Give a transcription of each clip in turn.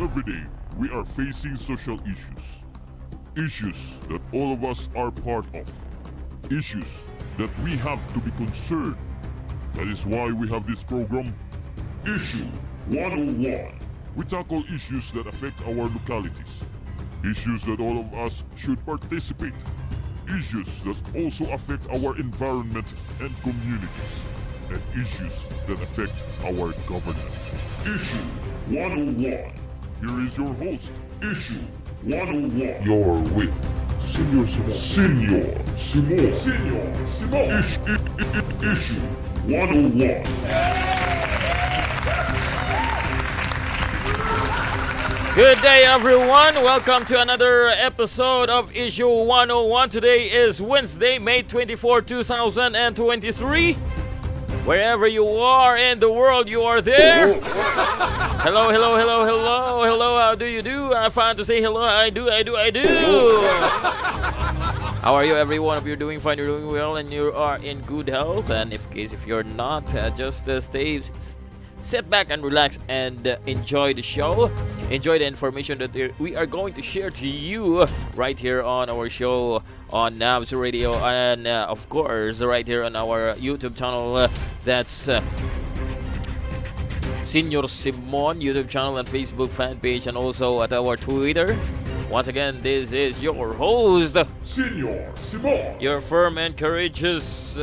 every day, we are facing social issues. Issues that all of us are part of. Issues that we have to be concerned. That is why we have this program, Issue 101. We tackle issues that affect our localities. Issues that all of us should participate. Issues that also affect our environment and communities. And issues that affect our government. Issue 101. Here is your host, Issue 101. You're with Senior Simon. Issue 101. Good day, everyone. Welcome to another episode of Issue 101. Today is Wednesday, May 24, 2023. Wherever you are in the world, you are there. Hello. How do you do? I'm fine to say hello. I do. How are you, every one of you? Doing fine, you're doing well, and you are in good health. And if you're not, just sit back and relax and enjoy the show. Enjoy the information that we are going to share to you right here on our show on NABS Radio, and of course right here on our YouTube channel. That's Senior Simon YouTube channel and Facebook fan page, and also at our Twitter. Once again, this is your host, Senior Simon, your firm and courageous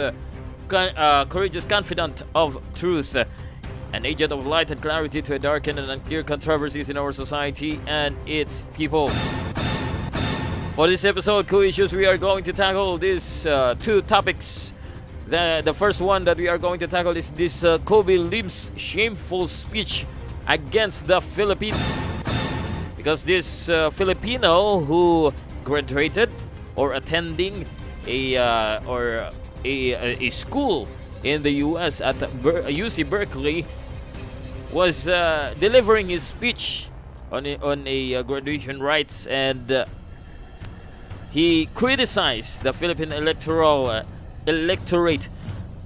confidant of truth, an agent of light and clarity to darken and unclear controversies in our society and its people. For this episode, co-issues, we are going to tackle these two topics. The first one that we are going to tackle is this Coby Lim's shameful speech against the Philippines. Because this Filipino who graduated or attending a school in the U.S. at UC Berkeley was delivering his speech on a graduation rites, and he criticized the Philippine electorate.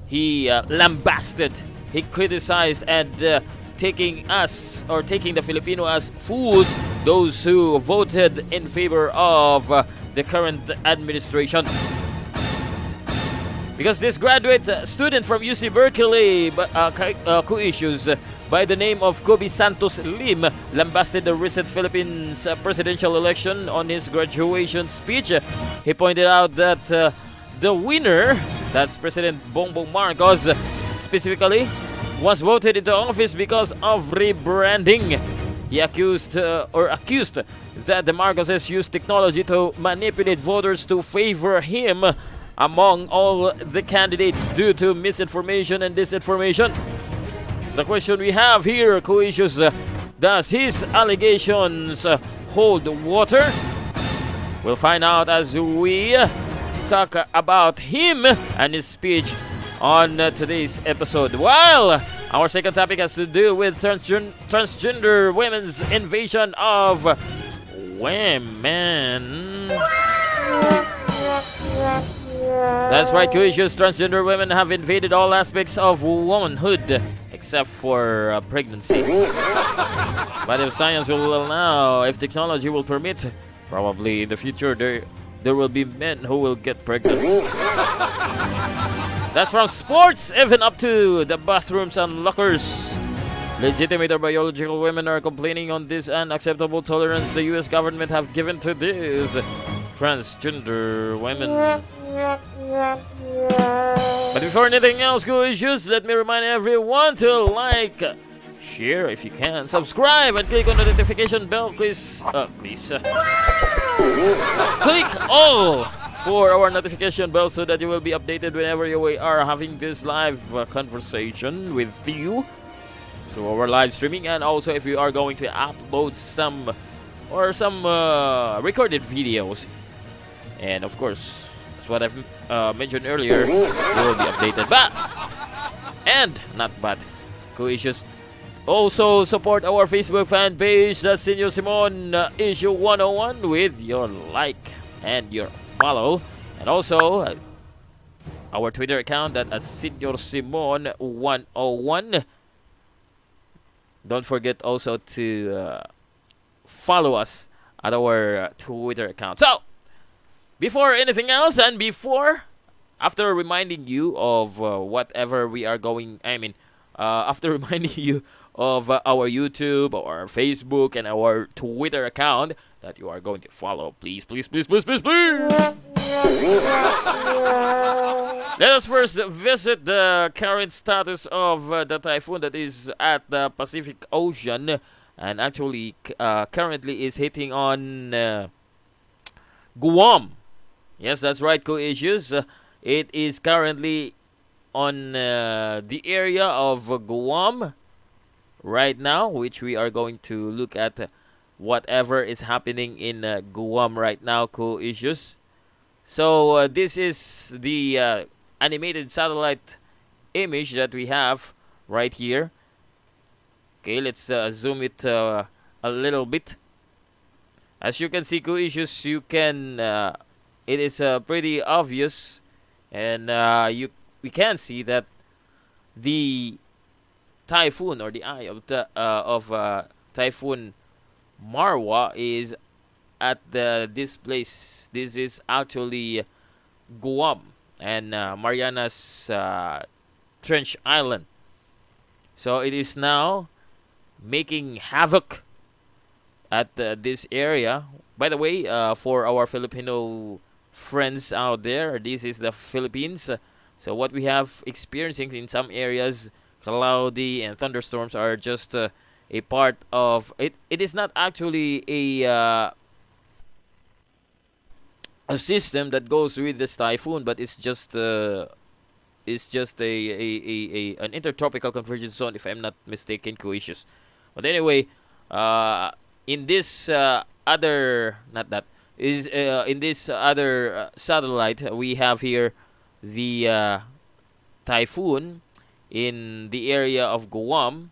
He lambasted. He criticized and taking the Filipino as fools, those who voted in favor of the current administration. Because this graduate student from UC Berkeley, co-issues by the name of Coby Santos Lim, lambasted the recent Philippines presidential election on his graduation speech. He pointed out that the winner, that's President Bongbong Marcos, specifically, was voted into office because of rebranding. He accused that the Marcoses used technology to manipulate voters to favor him among all the candidates due to misinformation and disinformation. The question we have here, co-issues, does his allegations hold water? We'll find out as we talk about him and his speech on today's episode. While our second topic has to do with transgender women's invasion of women. That's right, co-issues. Transgender women have invaded all aspects of womanhood except for pregnancy. But if science will allow, if technology will permit, probably in the future there will be men who will get pregnant. That's from sports, even up to the bathrooms and lockers. Legitimate or biological women are complaining on this unacceptable tolerance the U.S. government have given to these transgender women. But before anything else, co-issues, let me remind everyone to like, share if you can, subscribe, and click on the notification bell, please. Click all for our notification bell so that you will be updated whenever we are having this live conversation with you. So our live streaming, and also if you are going to upload some recorded videos, and of course, that's what I've mentioned earlier, you will be updated. Co-issues, also support our Facebook fan page, that's Senior Simon Issue 101, with your like and your follow, and also our Twitter account that is Senior Simon 101. Don't forget also to follow us at our Twitter account. So, before anything else, and after reminding you of whatever we are going, after reminding you of our YouTube, our Facebook, and our Twitter account that you are going to follow, please, please, please, please, please, please. Let us first visit the current status of the typhoon that is at the Pacific Ocean, and actually currently is hitting on Guam. Yes, that's right, co-issues. It is currently on the area of Guam right now, which we are going to look at whatever is happening in Guam right now, co-issues. So this is the animated satellite image that we have right here. Okay, let's zoom it a little bit. As you can see, co-issues, you can it is pretty obvious, and we can see that the typhoon, or the eye of the Typhoon Marwa, is at this place. This is actually Guam and Marianas Trench Island. So it is now making havoc at this area. By the way, for our Filipino friends out there, this is the Philippines. So what we have experiencing in some areas, cloudy and thunderstorms, are just a part of it. It is not actually a system that goes with this typhoon, but it's just an intertropical convergence zone, if I'm not mistaken, co-issues. But anyway, in this other satellite, we have here the typhoon in the area of Guam,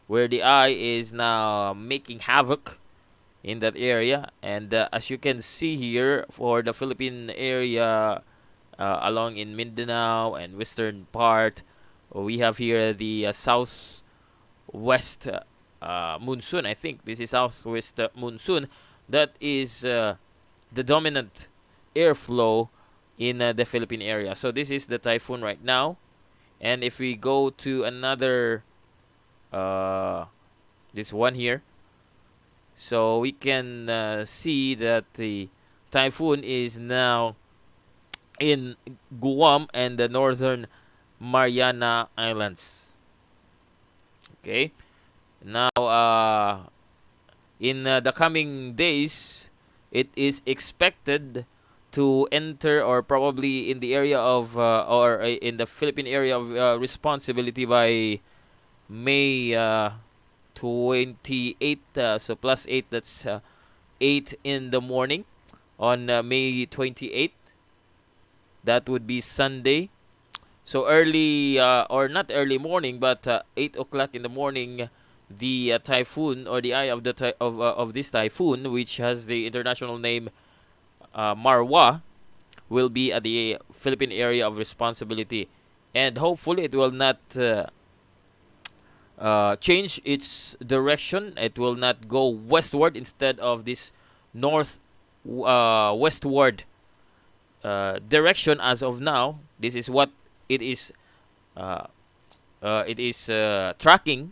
where the eye is now making havoc in that area. And as you can see here, for the Philippine area along in Mindanao and western part, we have here the southwest monsoon. I think this is southwest monsoon that is the dominant airflow in the Philippine area. So this is the typhoon right now. And if we go to another this one here, so we can see that the typhoon is now in Guam and the northern Mariana Islands. Okay, now in the coming days, it is expected to enter, or probably in the area of or in the Philippine area of responsibility by May 28th, so +8, that's 8 in the morning on May 28th. That would be Sunday. So early, or not early morning, but 8 o'clock in the morning, the typhoon, or the eye of the of this typhoon, which has the international name Marwa, will be at the Philippine area of responsibility, and hopefully it will not change its direction. It will not go westward instead of this north westward direction as of now. This is what it is tracking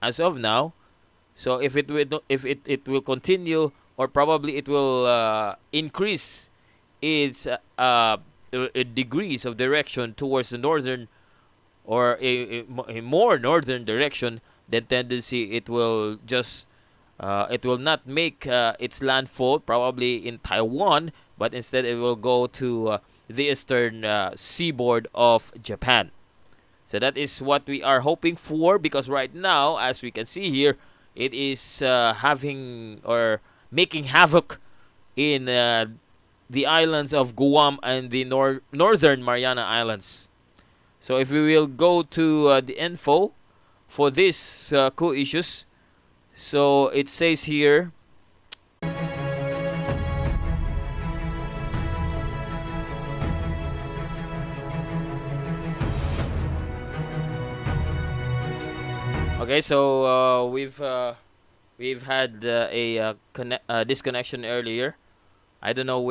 as of now. So if it will continue, or probably it will increase its degrees of direction towards the northern, or a more northern direction, then tendency it will just it will not make its landfall probably in Taiwan, but instead it will go to the eastern seaboard of Japan. So that is what we are hoping for, because right now, as we can see here, it is having, or making havoc in the islands of Guam and the northern Mariana Islands. So if we will go to the info for this co-issues, so it says here, okay, so we've we've had disconnection earlier. I don't know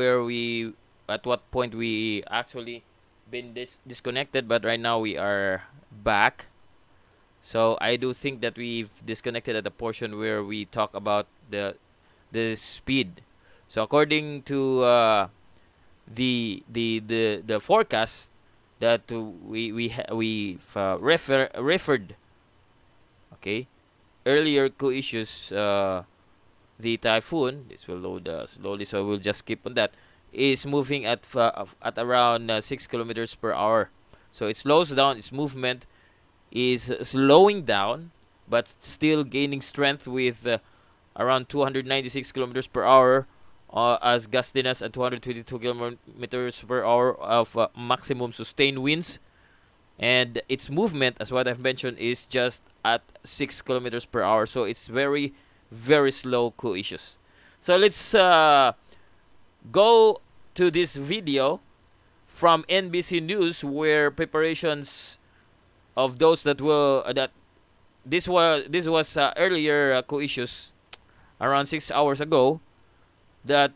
at what point we actually been disconnected, but right now we are back. So I do think that we've disconnected at the portion where we talk about the speed. So according to the forecast that we've referred, okay, earlier co-issues, the typhoon, this will load slowly, so we'll just skip on that, is moving at around 6 kilometers per hour. So it slows down, its movement is slowing down, but still gaining strength with around 296 kilometers per hour as gustiness and 222 kilometers per hour of maximum sustained winds. And its movement, as what I've mentioned, is just at 6 kilometers per hour. So it's very, very slow co-issues. So let's go to this video from NBC News, where preparations of those that will this was earlier co-issues around 6 hours ago, that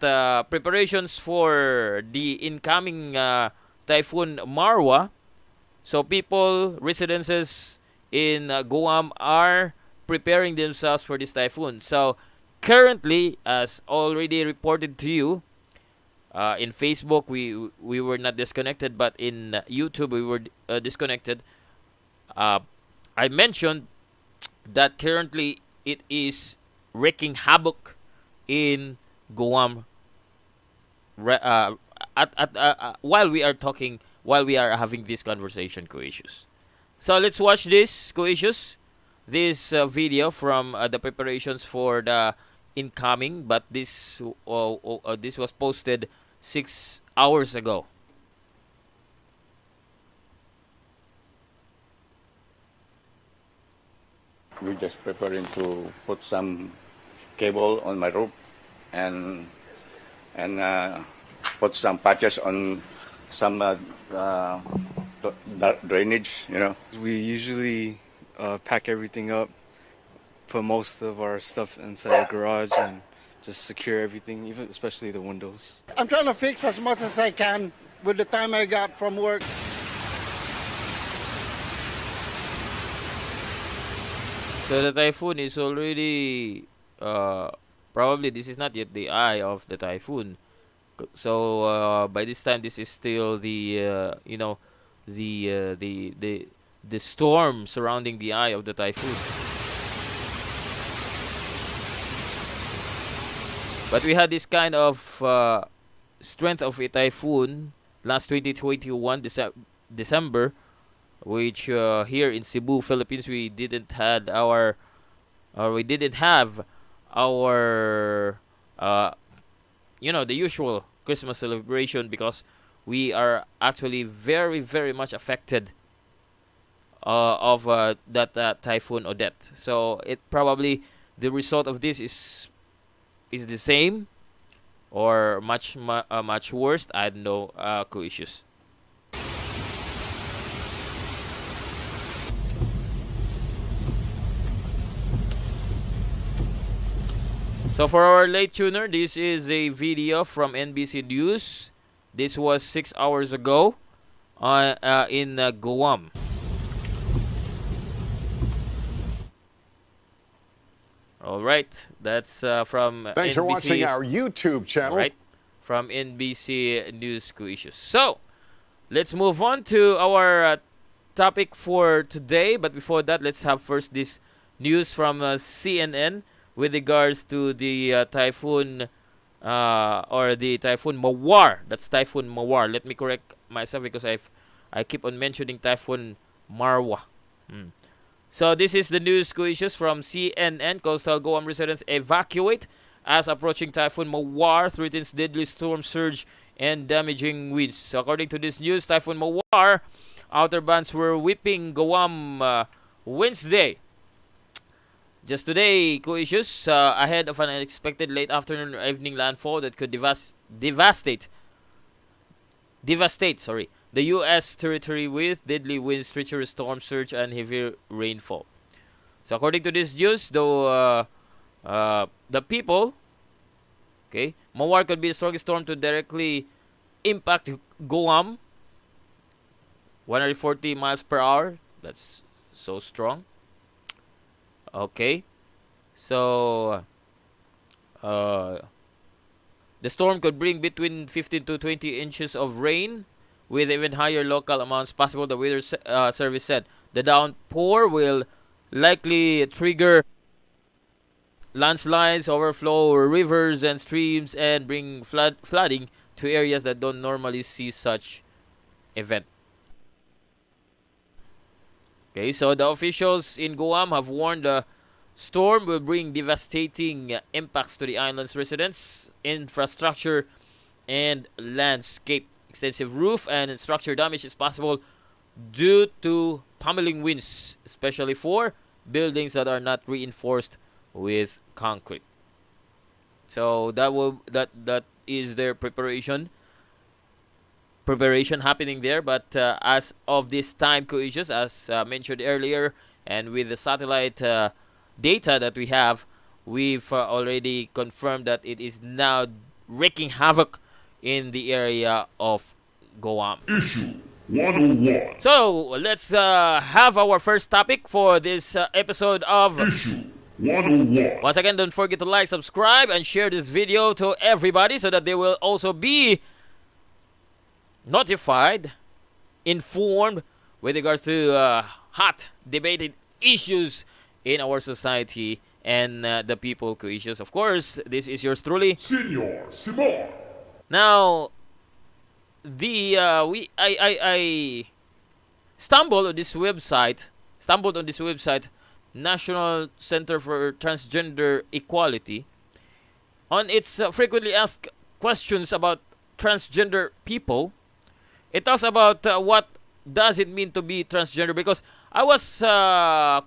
preparations for the incoming typhoon Marwa. So people, residences in Guam are preparing themselves for this typhoon. So currently, as already reported to you, in Facebook we were not disconnected, but in YouTube we were disconnected. I mentioned that currently it is wreaking havoc in Guam. While we are having this conversation, co-issues. So let's watch this, co-issues. This video from the preparations for the incoming, but this was posted 6 hours ago. We're just preparing to put some cable on my roof and put some patches on some drainage, you know. We usually pack everything up, put most of our stuff inside the garage, and just secure everything, even especially the windows. I'm trying to fix as much as I can with the time I got from work. So the typhoon is already probably this is not yet the eye of the typhoon. So by this time, this is still the the storm surrounding the eye of the typhoon. But we had this kind of strength of a typhoon last 2021 December, which here in Cebu, Philippines, we didn't have our the usual Christmas celebration, because we are actually very, very much affected of that typhoon Odette. So it probably, the result of this is the same or much worse. I don't know, co-issues. So for our late tuner, this is a video from NBC News. This was 6 hours ago in Guam. All right, that's from Thanks NBC, for watching our YouTube channel. right, from NBC News co-issues. So let's move on to our topic for today. But before that, let's have first this news from CNN with regards to the typhoon or the typhoon Mawar. That's typhoon Mawar. Let me correct myself because I keep on mentioning typhoon Marwa. So this is the news co-issues from CNN. Coastal Guam residents evacuate as approaching typhoon Mawar threatens deadly storm surge and damaging winds. So according to this news, typhoon Mawar outer bands were whipping Guam Wednesday. Just today, co-issues, ahead of an unexpected late afternoon or evening landfall that could devastate the U.S. territory with deadly winds, treacherous storm surge, and heavy rainfall. So according to this news, though the people. Okay, Mawar could be the strongest storm to directly impact Guam. 140 miles per hour. That's so strong. Okay, so the storm could bring between 15 to 20 inches of rain, with even higher local amounts possible. The weather service said the downpour will likely trigger landslides, overflow rivers and streams, and bring flooding to areas that don't normally see such event. Okay, so the officials in Guam have warned the storm will bring devastating impacts to the island's residents, infrastructure, and landscape. Extensive roof and structure damage is possible due to pummeling winds, especially for buildings that are not reinforced with concrete. So that is their preparation happening there. But as of this time, coissues, as mentioned earlier, and with the satellite data that we have, we've already confirmed that it is now wreaking havoc in the area of Guam. Issue 101. So let's have our first topic for this episode of Issue 101. Once again, don't forget to like, subscribe, and share this video to everybody so that they will also be notified, informed with regards to hot debated issues in our society and the people issues. Of course, this is yours truly, Senior Simon. Now, I stumbled on this website, National Center for Transgender Equality, on its frequently asked questions about transgender people. It talks about what does it mean to be transgender, because I was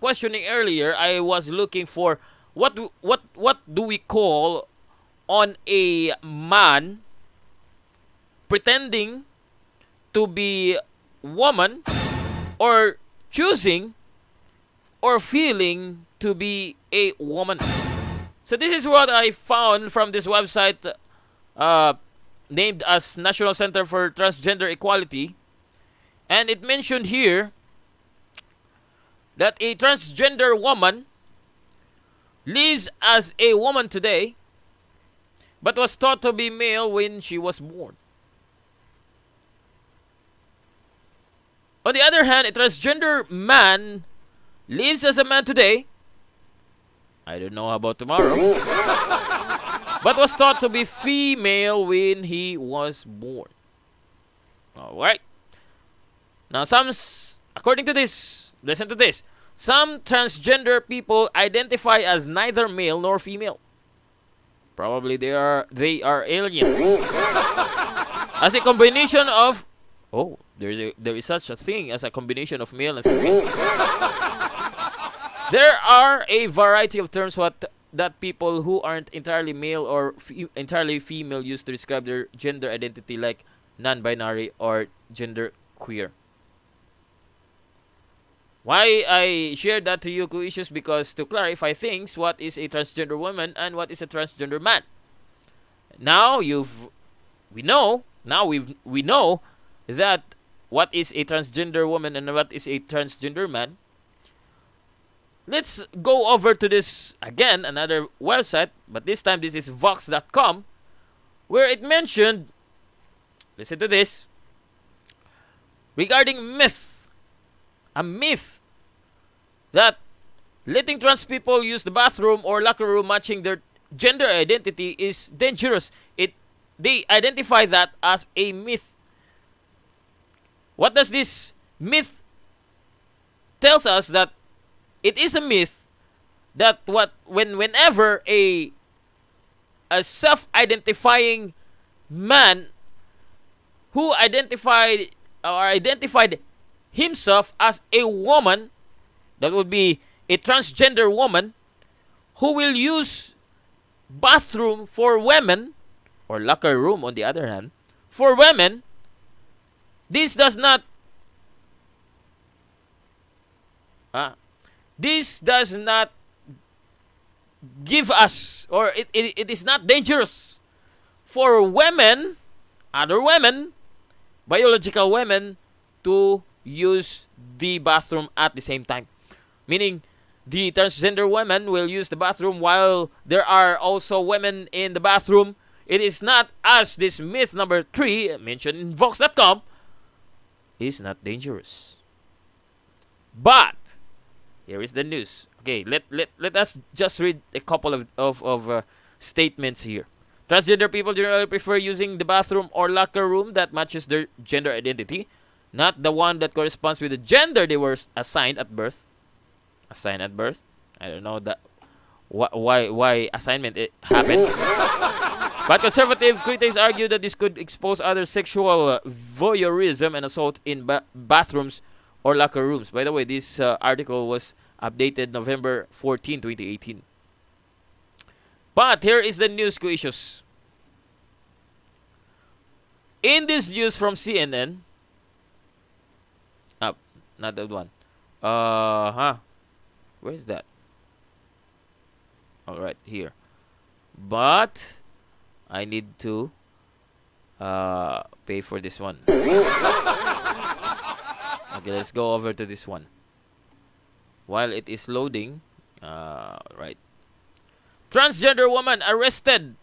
questioning earlier. I was looking for what do we call on a man pretending to be woman, or choosing or feeling to be a woman. So this is what I found from this website named as National Center for Transgender Equality. And it mentioned here that a transgender woman lives as a woman today, but was thought to be male when she was born. On the other hand, a transgender man lives as a man today. I don't know about tomorrow. But was thought to be female when he was born. Alright. Now, according to this, listen to this. Some transgender people identify as neither male nor female. Probably they are aliens. As a combination of... Oh, there is such a thing as a combination of male and female. There are a variety of terms that people who aren't entirely male or entirely female use to describe their gender identity, like non-binary or gender queer. Why I shared that to you, issues, because to clarify things, what is a transgender woman and what is a transgender man? Now we know that what is a transgender woman and what is a transgender man. Let's go over to this again, another website, but this time this is vox.com, where it mentioned, listen to this, regarding a myth that letting trans people use the bathroom or locker room matching their gender identity is dangerous. They identify that as a myth. What does this myth tells us? That it is a myth that whenever a self-identifying man who identified himself as a woman, that would be a transgender woman, who will use bathroom for women, or locker room on the other hand, for women, this does not give us, or it is not dangerous for women, other women, biological women, to use the bathroom at the same time. Meaning, the transgender women will use the bathroom while there are also women in the bathroom. It is not, as this myth number 3 mentioned in Vox.com, is not dangerous. But here is the news. Okay, let us just read a couple of statements here. Transgender people generally prefer using the bathroom or locker room that matches their gender identity, not the one that corresponds with the gender they were assigned at birth. Assigned at birth? I don't know that why assignment it happened. But conservative critics argue that this could expose other sexual voyeurism and assault in bathrooms or locker rooms. By the way, this article was updated November 14, 2018. But here is the news issues. In this news from CNN, not that one. Where is that? All right, here. But I need to pay for this one. Okay, let's go over to this one. While it is loading, right. Transgender woman arrested,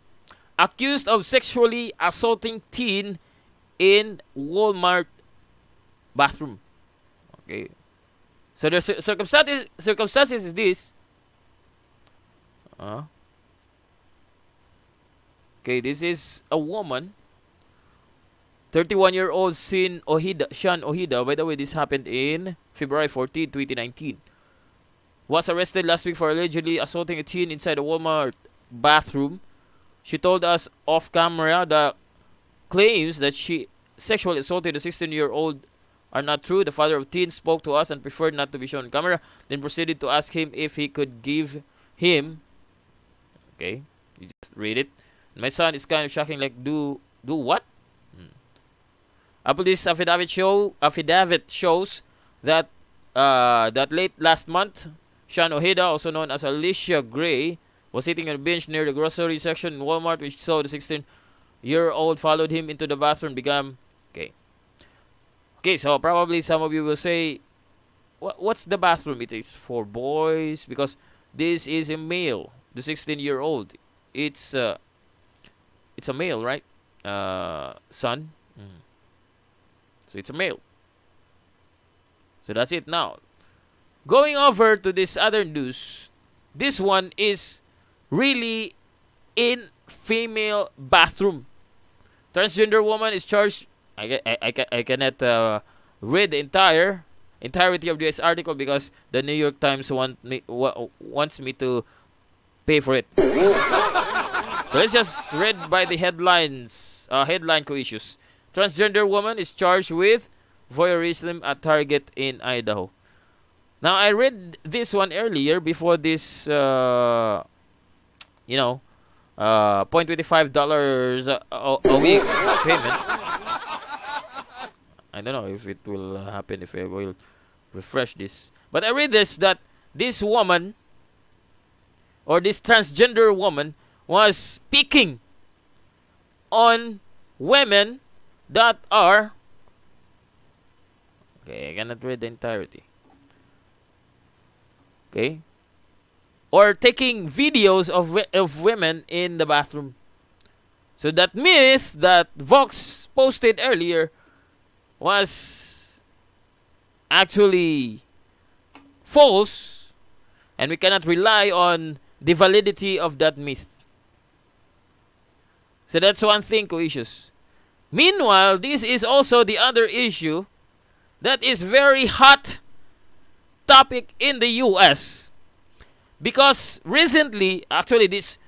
accused of sexually assaulting teen in Walmart bathroom. Okay. So the circumstances is this. Okay, this is a woman, 31-year-old Shan Ohida. By the way, this happened in February 14, 2019. Was arrested last week for allegedly assaulting a teen inside a Walmart bathroom. She told us off camera that claims that she sexually assaulted a 16-year-old are not true. The father of teen spoke to us and preferred not to be shown on camera, then proceeded to ask him if he could give him. Okay, you just read it. My son is kind of shocking. Like, do what? A police affidavit shows that that late last month, Shan Ohida, also known as Alicia Gray, was sitting on a bench near the grocery section in Walmart, which saw the 16-year-old followed him into the bathroom. Okay, so probably some of you will say, what's the bathroom? It is for boys because this is a male. The 16-year-old, it's a male, right? Son. So it's a male. So that's it now. Going over to this other news. This one is really in female bathroom. Transgender woman is charged. I cannot read the entirety of this article because the New York Times wants me to pay for it. So let's just read by the headlines. Headline issues. Transgender woman is charged with voyeurism at Target in Idaho. Now I read this one earlier before this, $0.25 a week payment. I don't know if it will happen if I will refresh this. But I read this that this woman or this transgender woman was picking on women that are, okay, I cannot read the entirety. Okay, or taking videos of women in the bathroom. So that myth that Vox posted earlier was actually false, and we cannot rely on the validity of that myth. So that's one thing, issues. Meanwhile, this is also the other issue that is very hot topic in the US. Because recently, actually just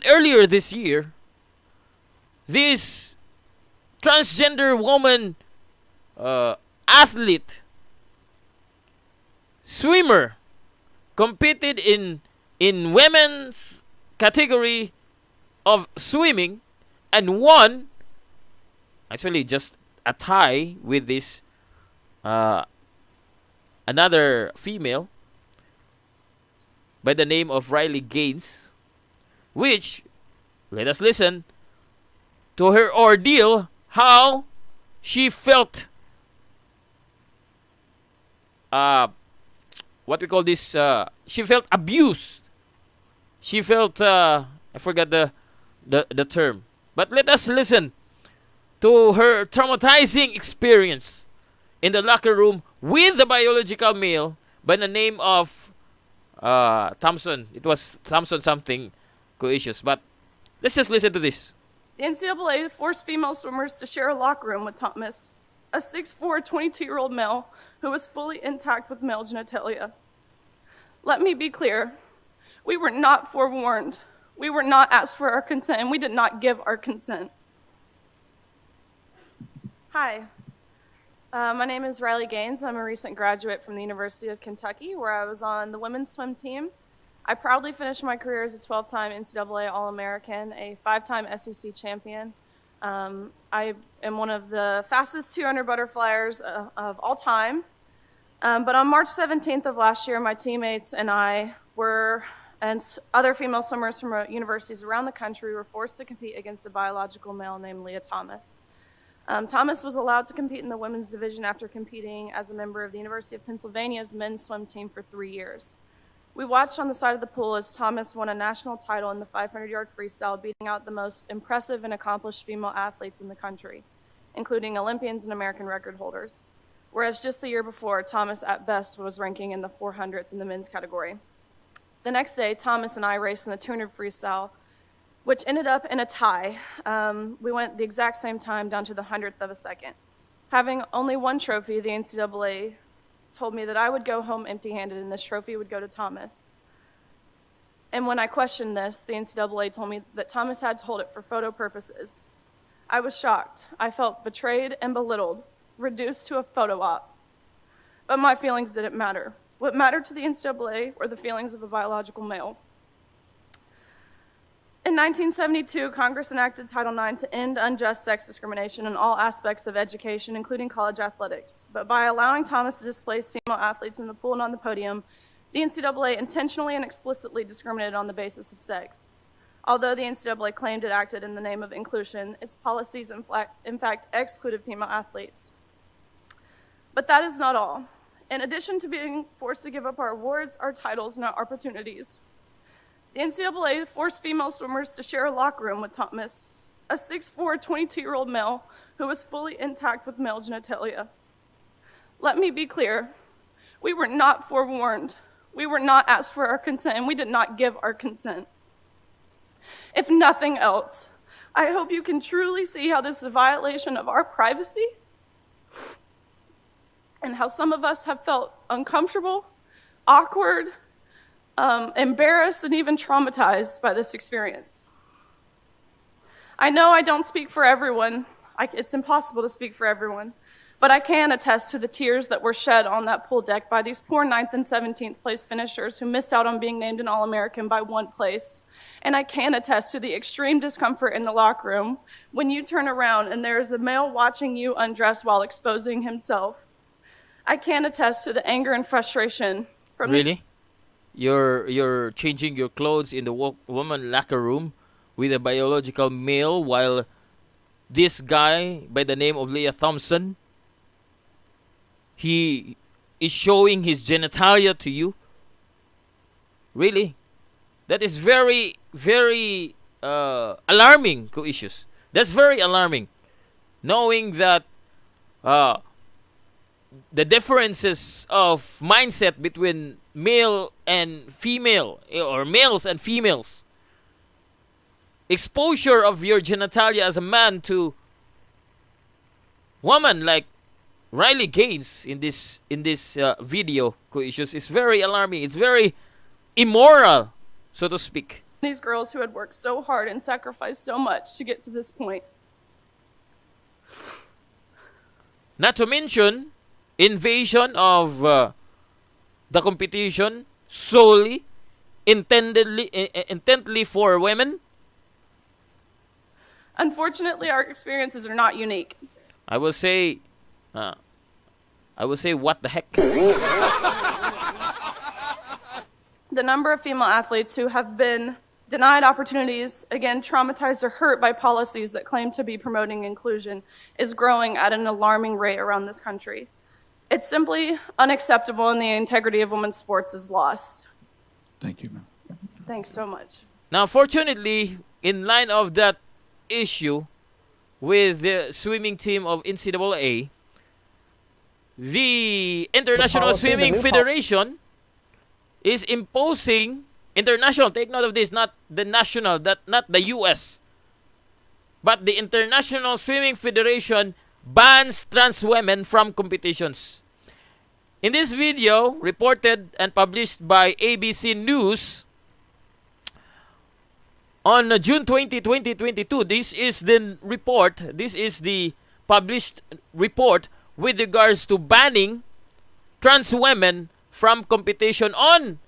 earlier this year, this transgender woman athlete, swimmer, competed in women's category of swimming and won, actually just a tie with this another female. by the name of Riley Gaines, which, let us listen to her ordeal, how she felt, what we call this, she felt abused. She felt, I forgot the term. But let us listen to her traumatizing experience in the locker room with the biological male by the name of Thompson. It was Thompson something coicious. But let's just listen to this. The NCAA forced female swimmers to share a locker room with Thomas, a 6'4", 22-year-old male who was fully intact with male genitalia. Let me be clear. We were not forewarned. We were not asked for our consent, and we did not give our consent. Hi. My name is Riley Gaines. I'm a recent graduate from the University of Kentucky, where I was on the women's swim team. I proudly finished my career as a 12-time NCAA All-American, a 5-time SEC champion. I am one of the fastest 200 butterflyers of all time. But on March 17th of last year, my teammates and I and other female swimmers from universities around the country were forced to compete against a biological male named Leah Thomas. Thomas was allowed to compete in the women's division after competing as a member of the University of Pennsylvania's men's swim team for 3 years. We watched on the side of the pool as Thomas won a national title in the 500-yard freestyle, beating out the most impressive and accomplished female athletes in the country, including Olympians and American record holders. Whereas just the year before, Thomas at best was ranking in the 400s in the men's category. The next day, Thomas and I raced in the 200 freestyle, which ended up in a tie. We went the exact same time down to the 100th of a second. Having only one trophy, the NCAA told me that I would go home empty-handed and this trophy would go to Thomas. And when I questioned this, the NCAA told me that Thomas had to hold it for photo purposes. I was shocked. I felt betrayed and belittled, reduced to a photo op. But my feelings didn't matter. What mattered to the NCAA were the feelings of a biological male. In 1972, Congress enacted Title IX to end unjust sex discrimination in all aspects of education, including college athletics. But by allowing Thomas to displace female athletes in the pool and on the podium, the NCAA intentionally and explicitly discriminated on the basis of sex. Although the NCAA claimed it acted in the name of inclusion, its policies in fact excluded female athletes. But that is not all. In addition to being forced to give up our awards, our titles, and our opportunities, the NCAA forced female swimmers to share a locker room with Thomas, a 6'4", 22-year-old male who was fully intact with male genitalia. Let me be clear. We were not forewarned. We were not asked for our consent, and we did not give our consent. If nothing else, I hope you can truly see how this is a violation of our privacy and how some of us have felt uncomfortable, awkward, embarrassed, and even traumatized by this experience. I know I don't speak for everyone. It's impossible to speak for everyone. But I can attest to the tears that were shed on that pool deck by these poor 9th and 17th place finishers who missed out on being named an All-American by 1 place. And I can attest to the extreme discomfort in the locker room when you turn around and there is a male watching you undress while exposing himself. I can attest to the anger and frustration from Really? You're changing your clothes in the woman locker room with a biological male while this guy by the name of Leah Thompson, he is showing his genitalia to you? Really? That is very, very alarming, co-issues. That's very alarming. Knowing that the differences of mindset between male and female, or males and females. Exposure of your genitalia as a man to woman like Riley Gaines in this video, co-issues, is very alarming. It's very immoral, so to speak. these girls who had worked so hard and sacrificed so much to get to this point. Not to mention invasion of the competition solely intently for women. Unfortunately, our experiences are not unique. I will say what the heck. the number of female athletes who have been denied opportunities, again, traumatized or hurt by policies that claim to be promoting inclusion, is growing at an alarming rate around this country. It's simply unacceptable, and the integrity of women's sports is lost. Thank you, ma'am. Thanks so much. Now, fortunately, in line of that issue with the swimming team of NCAA, the International Swimming Federation is imposing international. Take note of this, not the national, not the U.S., but the International Swimming Federation bans trans women from competitions. In this video, reported and published by ABC News on June 20, 2022, this is the report, this is the published report with regards to banning trans women from competition on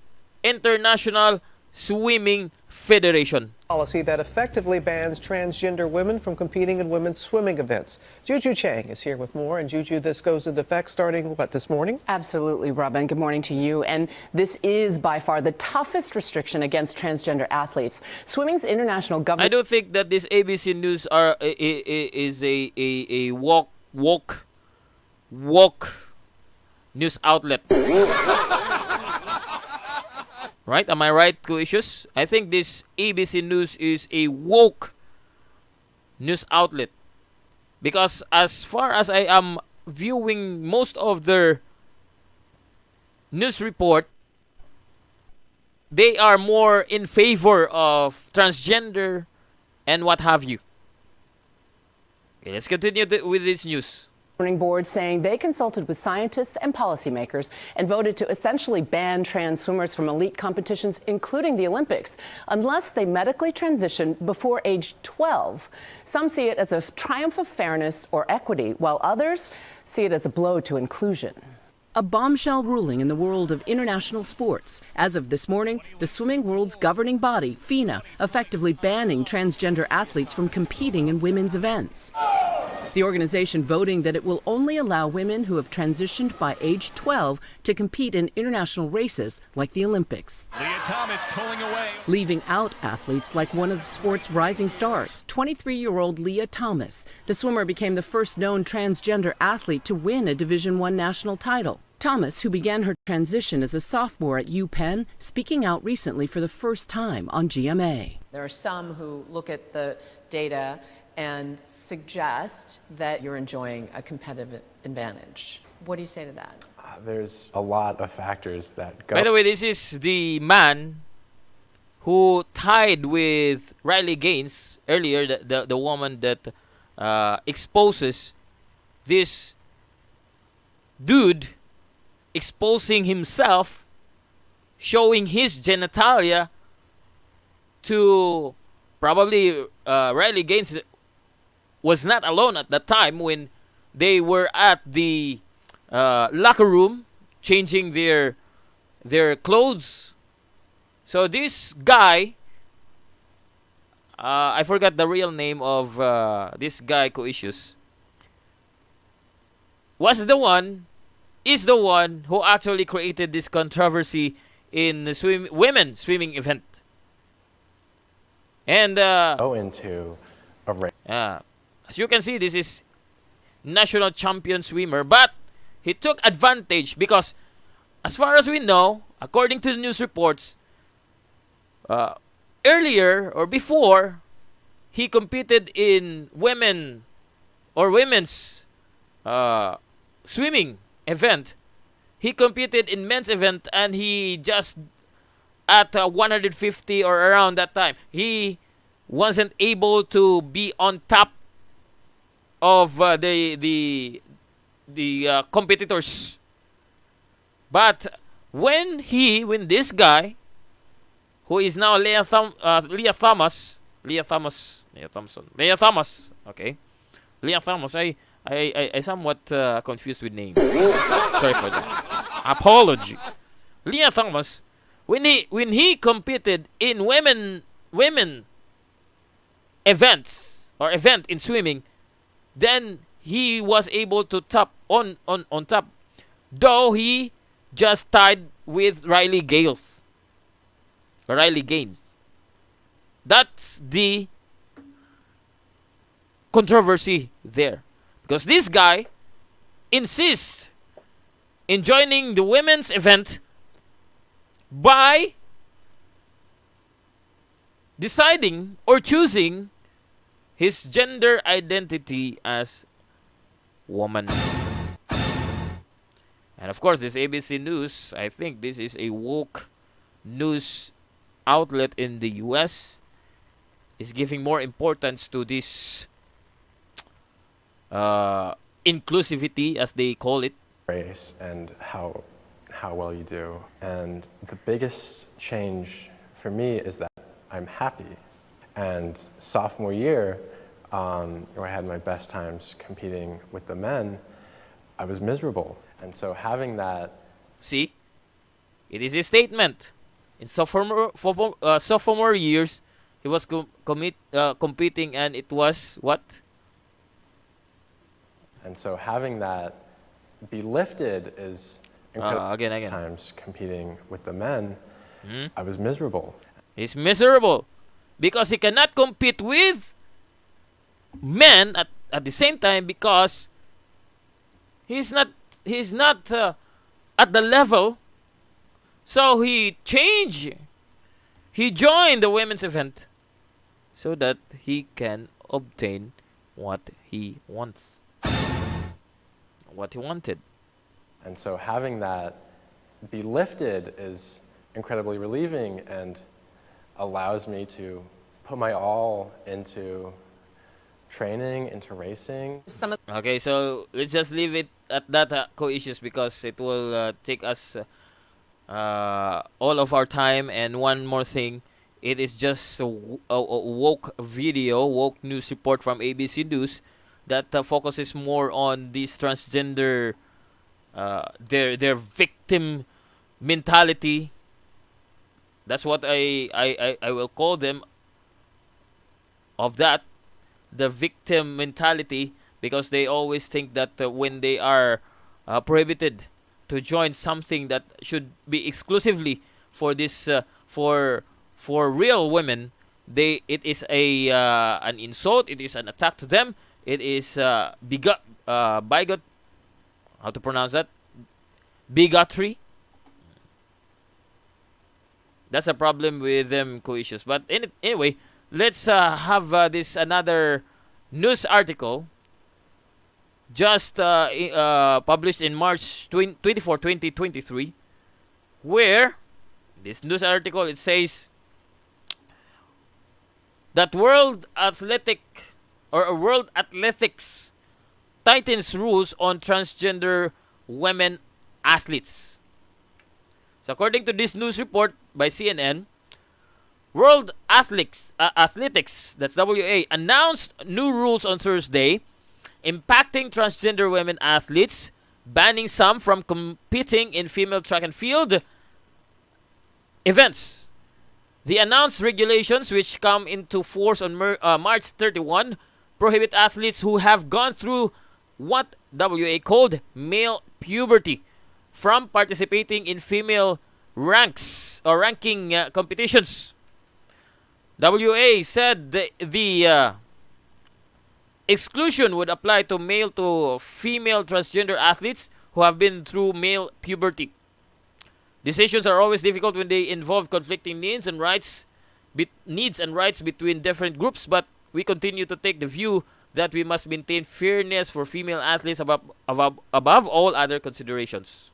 International Swimming Federation. Policy that effectively bans transgender women from competing in women's swimming events. Juju Chang is here with more. And Juju, this goes into effect starting, what, this morning? Absolutely, Robin. Good morning to you. And this is by far the toughest restriction against transgender athletes. Swimming's international government... I don't think that this ABC News is a woke news outlet. Right? Am I right, Co-Issues? I think this ABC News is a woke news outlet. Because as far as I am viewing most of their news report, they are more in favor of transgender and what have you. Okay, let's continue with this news. Board saying they consulted with scientists and policymakers and voted to essentially ban trans swimmers from elite competitions, including the Olympics, unless they medically transition before age 12. Some see it as a triumph of fairness or equity, while others see it as a blow to inclusion. A bombshell ruling in the world of international sports. As of this morning, the swimming world's governing body, FINA, effectively banning transgender athletes from competing in women's events. The organization voting that it will only allow women who have transitioned by age 12 to compete in international races like the Olympics. Leah Thomas pulling away, leaving out athletes like one of the sport's rising stars, 23-year-old Leah Thomas. The swimmer became the first known transgender athlete to win a Division I national title. Thomas, who began her transition as a sophomore at UPenn, speaking out recently for the first time on GMA. There are some who look at the data and suggest that you're enjoying a competitive advantage. What do you say to that? There's a lot of factors that go. By the way, this is the man who tied with Riley Gaines earlier, the woman that exposes this dude exposing himself, showing his genitalia to probably Riley Gaines was not alone at that time when they were at the locker room changing their clothes. So this guy, I forgot the real name of this guy, Co-Issues, is the one who actually created this controversy in the women's swimming event. And go into a race. As you can see, this is national champion swimmer, but he took advantage because, as far as we know, according to the news reports, earlier or before he competed in women's swimming event, he competed in men's event, and he just at 150 or around that time, he wasn't able to be on top of the competitors. But when this guy, who is now Leah Thomas, okay, Leah Thomas, I somewhat confused with names. Sorry for that. Apology. Leah Thomas, when he competed in women events or event in swimming, then he was able to top on top, though he just tied with Riley Gaines. Riley Gaines. That's the controversy there. Because this guy insists in joining the women's event by deciding or choosing his gender identity as woman. And of course, this ABC News, I think this is a woke news outlet in the US, is giving more importance to this inclusivity, as they call it. Race and how well you do. And the biggest change for me is that I'm happy. And sophomore year, where I had my best times competing with the men, I was miserable. And so having that... See, it is a statement. In sophomore years, he was competing, and it was what? And so having that be lifted is incredible. Again. Times competing with the men, I was miserable. He's miserable because he cannot compete with men at the same time, because he's not at the level. So he joined the women's event so that he can obtain what he wants, what he wanted. And so having that be lifted is incredibly relieving and allows me to put my all into training, into racing. Okay, so let's just leave it at that, co-issues, because it will take us all of our time. And one more thing, it is just a woke video, woke news report from ABC News that focuses more on this transgender, their victim mentality. That's what I will call them, of that, the victim mentality, because they always think that when they are prohibited to join something that should be exclusively for this for real women, it is an insult, it is an attack to them, it is bigot, how to pronounce that? Bigotry. That's a problem with them, co-issues. But anyway, let's have this another news article just published in March 24, 2023, where this news article, it says that World Athletics tightens rules on transgender women athletes. So according to this news report by CNN, World Athletics, that's WA, announced new rules on Thursday impacting transgender women athletes, banning some from competing in female track and field events. The announced regulations, which come into force on March 31, prohibit athletes who have gone through what WA called male puberty from participating in female ranks or ranking competitions. WA said the exclusion would apply to male to female transgender athletes who have been through male puberty. Decisions are always difficult when they involve conflicting needs and rights between different groups, but we continue to take the view that we must maintain fairness for female athletes above all other considerations.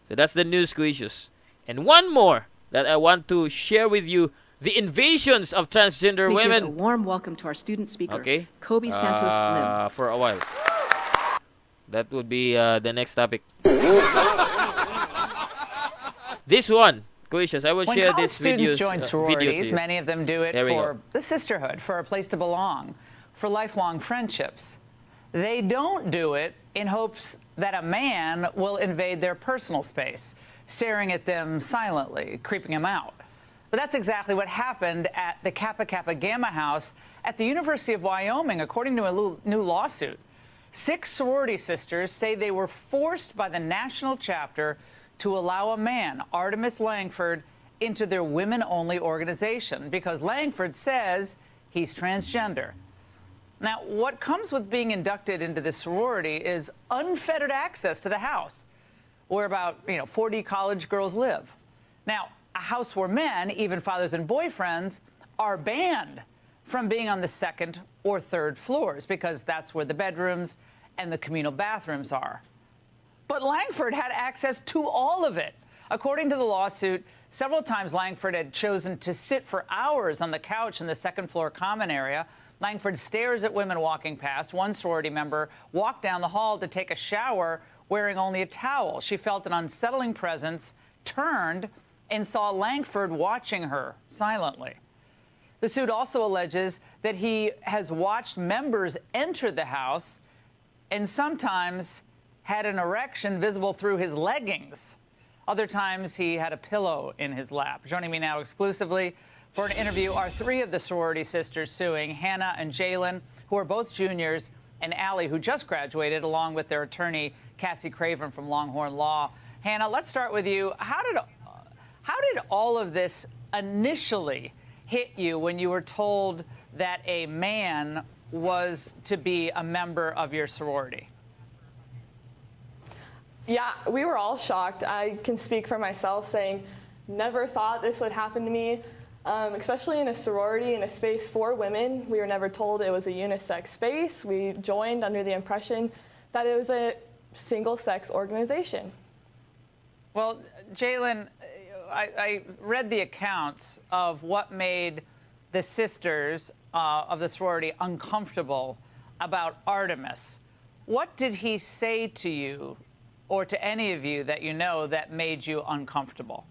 So that's the news, issues. And one more that I want to share with you: the invasions of transgender women. A warm welcome to our student speaker, okay. Coby Santos Lim. For a while. That would be the next topic. This one, Coishes, I will share this video. When college students join sororities, many of them do it for the sisterhood, for a place to belong, for lifelong friendships. They don't do it in hopes that a man will invade their personal space, staring at them silently, creeping them out. But that's exactly what happened at the Kappa Kappa Gamma House at the University of Wyoming, according to a new lawsuit. 6 sorority sisters say they were forced by the national chapter to allow a man, Artemis Langford, into their women-only organization because Langford says he's transgender. Now, what comes with being inducted into this sorority is unfettered access to the house, where about 40 college girls live. Now, a house where men, even fathers and boyfriends, are banned from being on the second or third floors because that's where the bedrooms and the communal bathrooms are. But Langford had access to all of it. According to the lawsuit, several times Langford had chosen to sit for hours on the couch in the second floor common area. Langford stares at women walking past. One sorority member walked down the hall to take a shower wearing only a towel. She felt an unsettling presence, turned, and saw Langford watching her silently. The suit also alleges that he has watched members enter the house and sometimes had an erection visible through his leggings. Other times he had a pillow in his lap. Joining me now exclusively for an interview are three of the sorority sisters suing, Hannah and Jalen, who are both juniors, and Allie, who just graduated, along with their attorney, Cassie Craven from Longhorn Law. Hannah, let's start with you. How did all of this initially hit you when you were told that a man was to be a member of your sorority? Yeah, we were all shocked. I can speak for myself saying, never thought this would happen to me, especially in a sorority, in a space for women. We were never told it was a unisex space. We joined under the impression that it was a single-sex organization. Well, Jalen, I read the accounts of what made the sisters of the sorority uncomfortable about Artemis. What did he say to you or to any of you that you know that made you uncomfortable?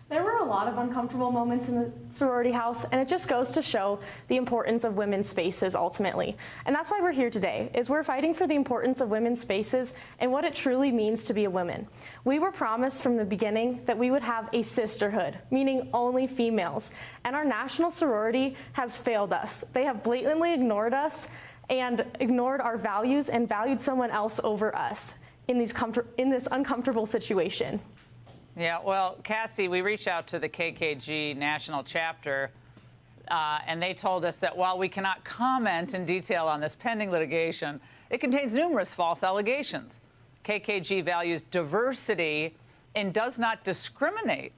There were a lot of uncomfortable moments in the sorority house, and it just goes to show the importance of women's spaces ultimately. And that's why we're here today, is we're fighting for the importance of women's spaces and what it truly means to be a woman. We were promised from the beginning that we would have a sisterhood, meaning only females, and our national sorority has failed us. They have blatantly ignored us and ignored our values and valued someone else over us in this uncomfortable situation. Yeah, well, Cassie, we reached out to the KKG national chapter, and they told us that while we cannot comment in detail on this pending litigation, it contains numerous false allegations. KKG values diversity and does not discriminate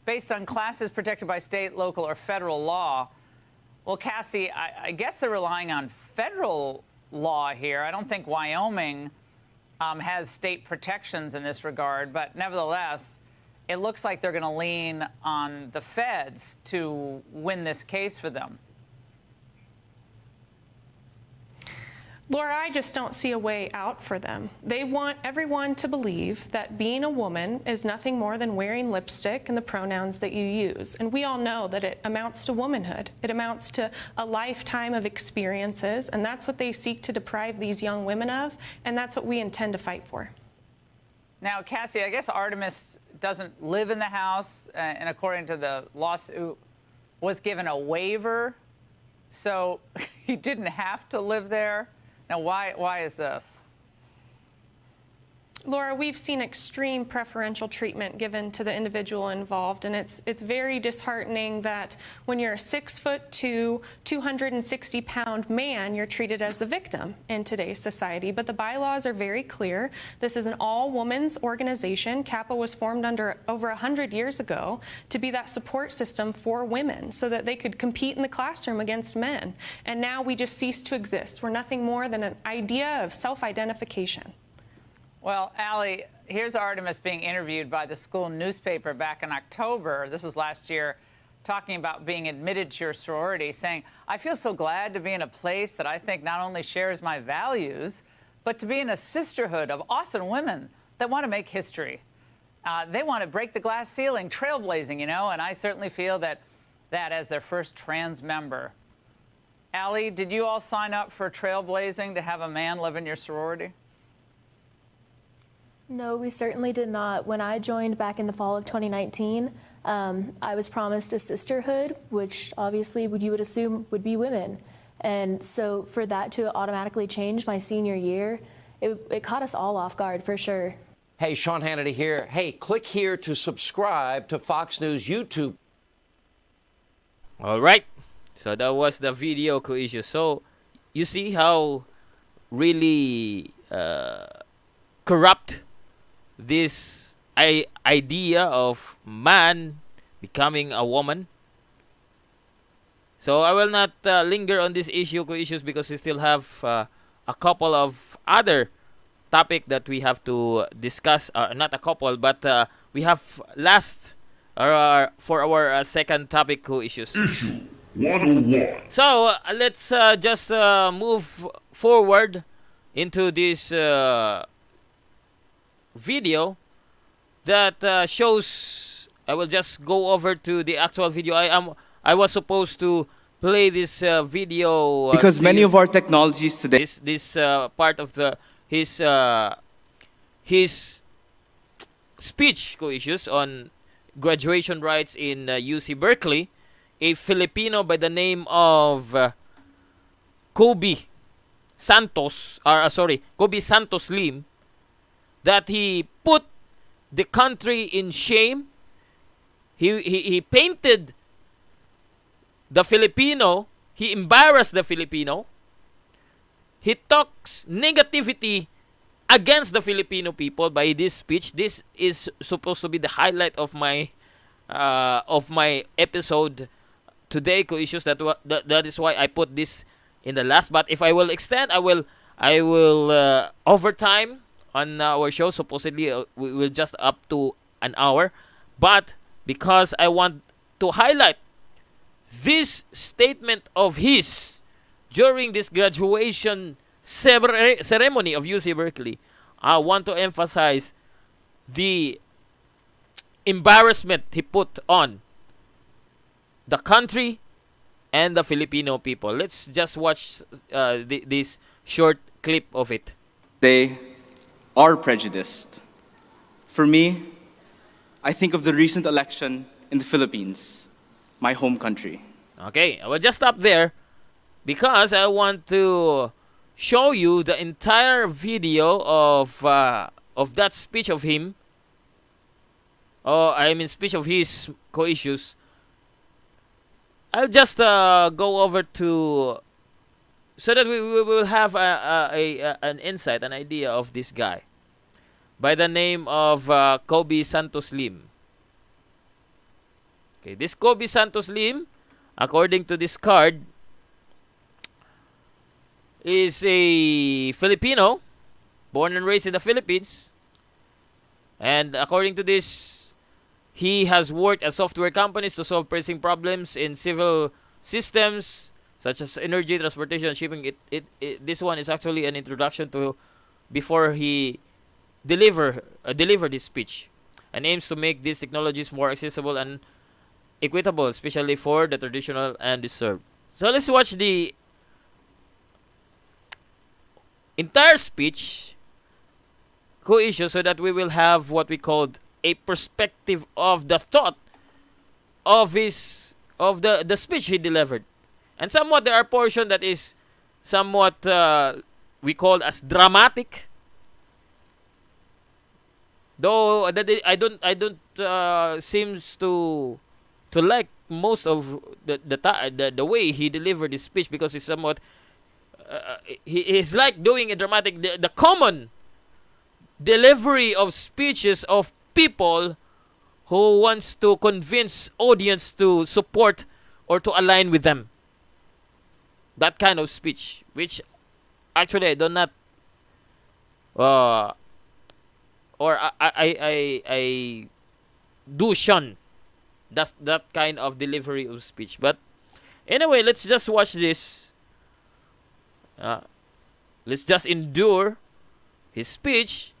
based on classes protected by state, local, or federal law. Well, Cassie, I guess they're relying on federal law here. I don't think Wyoming has state protections in this regard, but nevertheless, it looks like they're going to lean on the feds to win this case for them. Laura, I just don't see a way out for them. They want everyone to believe that being a woman is nothing more than wearing lipstick and the pronouns that you use. And we all know that it amounts to womanhood. It amounts to a lifetime of experiences, and that's what they seek to deprive these young women of, and that's what we intend to fight for. Now, Cassie, I guess Artemis doesn't live in the house, and according to the lawsuit, was given a waiver, so he didn't have to live there. Now, why is this? Laura, we've seen extreme preferential treatment given to the individual involved, and it's very disheartening that when you're a 6'2", 260-pound man, you're treated as the victim in today's society. But the bylaws are very clear. This is an all-women's organization. Kappa was formed over 100 years ago to be that support system for women so that they could compete in the classroom against men. And now we just cease to exist. We're nothing more than an idea of self-identification. Well, Allie, here's Artemis being interviewed by the school newspaper back in October. This was last year, talking about being admitted to your sorority, saying, I feel so glad to be in a place that I think not only shares my values, but to be in a sisterhood of awesome women that want to make history. They want to break the glass ceiling, trailblazing, you know, and I certainly feel that as their first trans member. Allie, did you all sign up for trailblazing to have a man live in your sorority? No, we certainly did not. When I joined back in the fall of 2019, I was promised a sisterhood, which obviously you would assume would be women. And so for that to automatically change my senior year, it caught us all off guard for sure. Hey, Sean Hannity here. Hey, click here to subscribe to Fox News YouTube. All right. So that was the video issue. So you see how really corrupt this idea of man becoming a woman. So I will not linger on this issues because we still have a couple of other topic that we have to discuss. Not a couple, but we have last for our second topic issues. Issue 101. So let's just move forward into this video that shows. I will just go over to the actual video. I was supposed to play this video because many of our technologies today. This part of his speech issues on graduation rights in UC Berkeley. A Filipino by the name of Coby Santos Lim, that he put the country in shame. He painted the Filipino. He embarrassed the Filipino. He talks negativity against the Filipino people by this speech. This is supposed to be the highlight of my episode today. Issues that is why I put this in the last. But if I will extend, I will overtime on our show. Supposedly we will just up to an hour, but because I want to highlight this statement of his during this graduation ceremony of UC Berkeley, I want to emphasize the embarrassment he put on the country and the Filipino people. Let's just watch this short clip of it. They are prejudiced. For me, I think of the recent election in the Philippines, my home country. Okay, I will just stop there because I want to show you the entire video of that speech of him. Speech of his co-issues. I'll just go over to so that we will have an insight, an idea of this guy by the name of Coby Santos Lim. Okay, this Coby Santos Lim, according to this card, is a Filipino, born and raised in the Philippines. And according to this, he has worked at software companies to solve pressing problems in civil systems such as energy, transportation, and shipping. This one is actually an introduction to before he delivered this speech, and aims to make these technologies more accessible and equitable, especially for the traditional and deserved. So let's watch the entire speech co-issue so that we will have what we called a perspective of the thought of the speech he delivered. And somewhat there are portions that is somewhat we call as dramatic. Though I don't seems to like most of the way he delivered his speech, because it's somewhat he's like doing a dramatic the common delivery of speeches of people who wants to convince audience to support or to align with them. That kind of speech, which actually I do not or I do shun that kind of delivery of speech. But anyway, let's just watch this. Let's just endure his speech,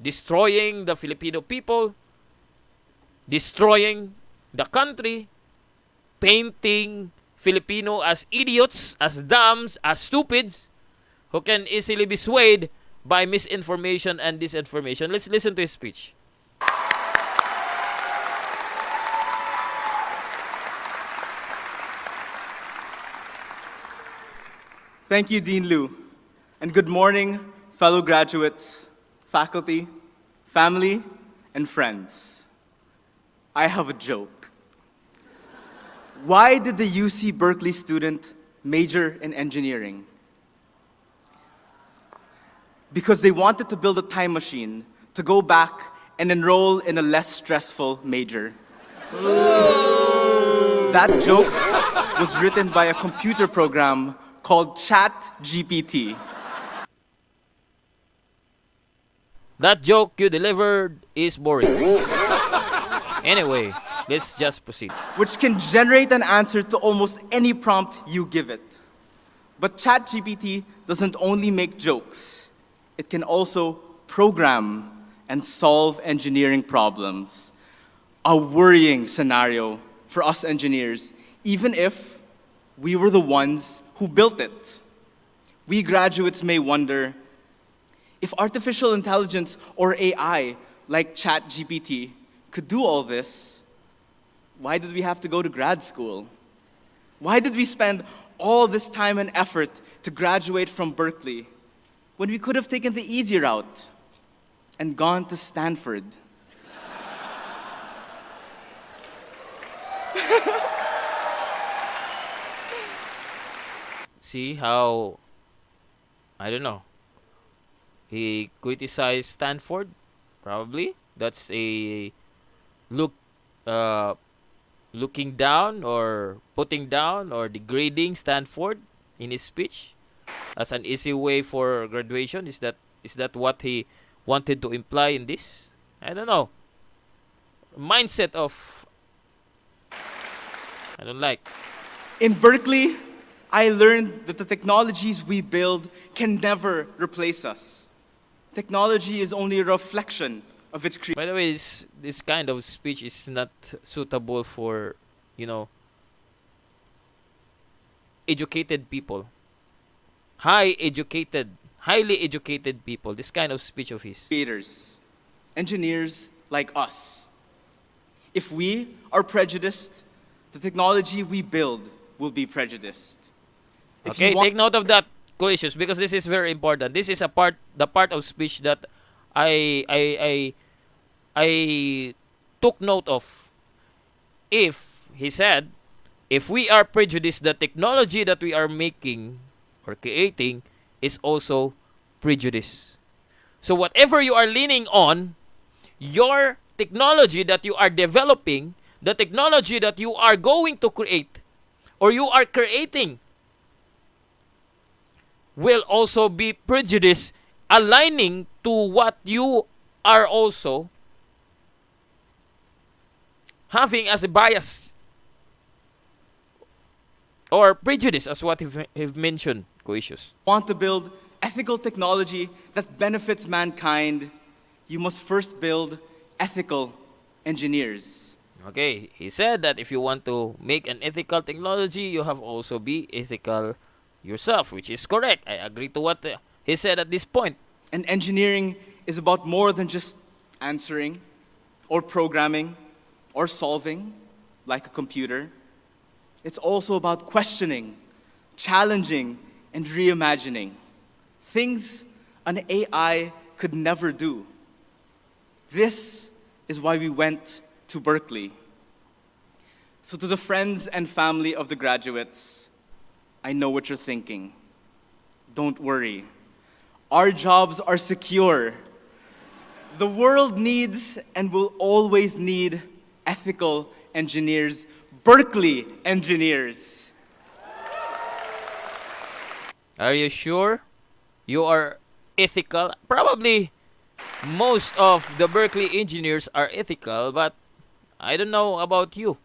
destroying the Filipino people, destroying the country, painting Filipino as idiots, as dumbs, as stupids, who can easily be swayed by misinformation and disinformation. Let's listen to his speech. Thank you, Dean Liu, and good morning, fellow graduates, faculty, family, and friends, I have a joke. Why did the UC Berkeley student major in engineering? Because they wanted to build a time machine to go back and enroll in a less stressful major. That joke was written by a computer program called ChatGPT. That joke you delivered is boring. Anyway, let's just proceed. Which can generate an answer to almost any prompt you give it. But ChatGPT doesn't only make jokes. It can also program and solve engineering problems. A worrying scenario for us engineers, even if we were the ones who built it. We graduates may wonder, if artificial intelligence or AI like ChatGPT could do all this, why did we have to go to grad school? Why did we spend all this time and effort to graduate from Berkeley when we could have taken the easy route and gone to Stanford? See how, I don't know, he criticized Stanford, probably. That's a looking down or putting down or degrading Stanford in his speech as an easy way for graduation. Is that what he wanted to imply in this? I don't know. Mindset of I don't like. In Berkeley, I learned that the technologies we build can never replace us. Technology is only a reflection of its creation. By the way, this kind of speech is not suitable for, educated people. Highly educated people. This kind of speech of his. Creators, engineers like us. If we are prejudiced, the technology we build will be prejudiced. Okay, take note of that, co-issues, because this is very important. This is the part of speech that I took note of. If he said, if we are prejudiced, the technology that we are making or creating is also prejudice. So whatever you are leaning on, your technology that you are developing, the technology that you are going to create or you are creating, will also be prejudice, aligning to what you are also having as a bias or prejudice, as what you've mentioned, co-issues. Want to build ethical technology that benefits mankind, you must first build ethical engineers. Okay, he said that if you want to make an ethical technology, you have also be ethical yourself, which is correct. I agree to what he said at this point. And engineering is about more than just answering or programming or solving like a computer. It's also about questioning, challenging, and reimagining. Things an AI could never do. This is why we went to Berkeley. So to the friends and family of the graduates, I know what you're thinking. Don't worry. Our jobs are secure. The world needs and will always need ethical engineers, Berkeley engineers. Are you sure you are ethical? Probably most of the Berkeley engineers are ethical, but I don't know about you,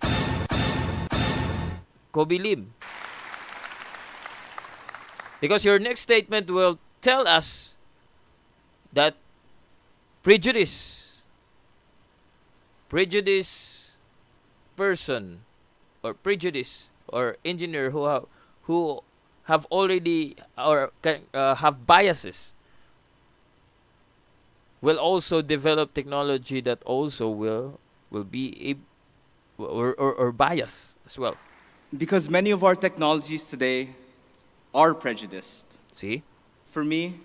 Coby Lim. Because your next statement will tell us that prejudice person or prejudice or engineer who have already or have biases will also develop technology that also will be or bias as well. Because many of our technologies today are prejudiced. See? For me,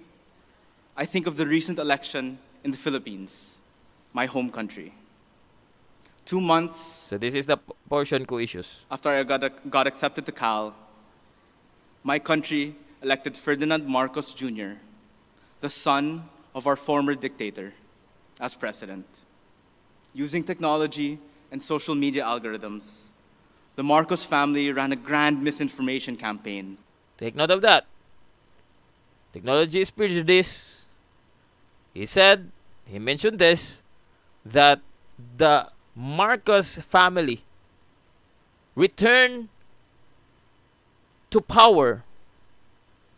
I think of the recent election in the Philippines. my home country. 2 months. So this is the portion co-issues. After I got accepted to Cal, my country elected Ferdinand Marcos Jr., the son of our former dictator, as president. Using technology and social media algorithms, the Marcos family ran a grand misinformation campaign. Take note of that. Technology is prejudice. He mentioned this, that the Marcos family returned to power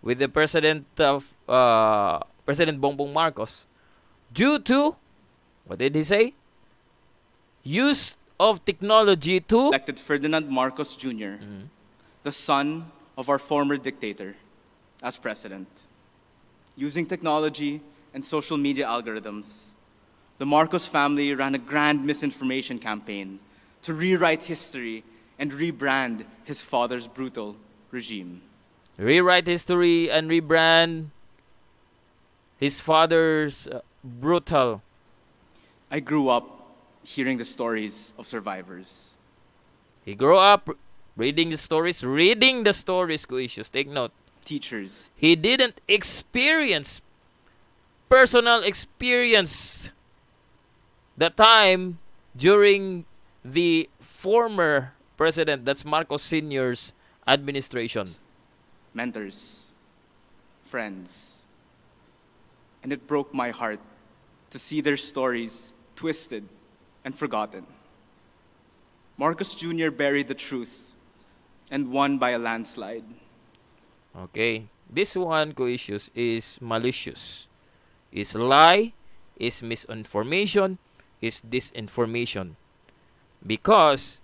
with the President Bongbong Marcos due to, what did he say? Use of technology to elected Ferdinand Marcos Jr., the son of our former dictator, as president. Using technology and social media algorithms, the Marcos family ran a grand misinformation campaign to rewrite history and rebrand his father's brutal regime. Rewrite history and rebrand his father's brutal. I grew up hearing the stories of survivors. He grew up reading the stories co-issues. Take note. Teachers. He didn't experience, personal experience, the time during the former president, that's Marcos Sr.'s administration. Mentors, friends. And it broke my heart to see their stories twisted and forgotten. Marcos Jr. buried the truth and won by a landslide. Okay, this one co-issues is malicious, is lie, is misinformation, is disinformation. Because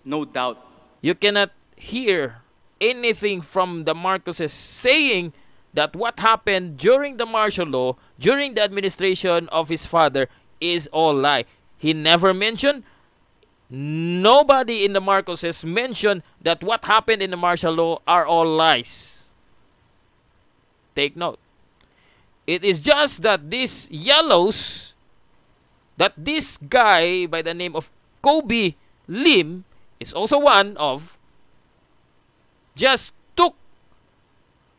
no doubt you cannot hear anything from the Marcoses saying that what happened during the martial law, during the administration of his father, is all lie. He never mentioned, nobody in the Marcoses mentioned that what happened in the martial law are all lies. Take note. It is just that these yellows, that this guy by the name of Coby Lim is also one of, just took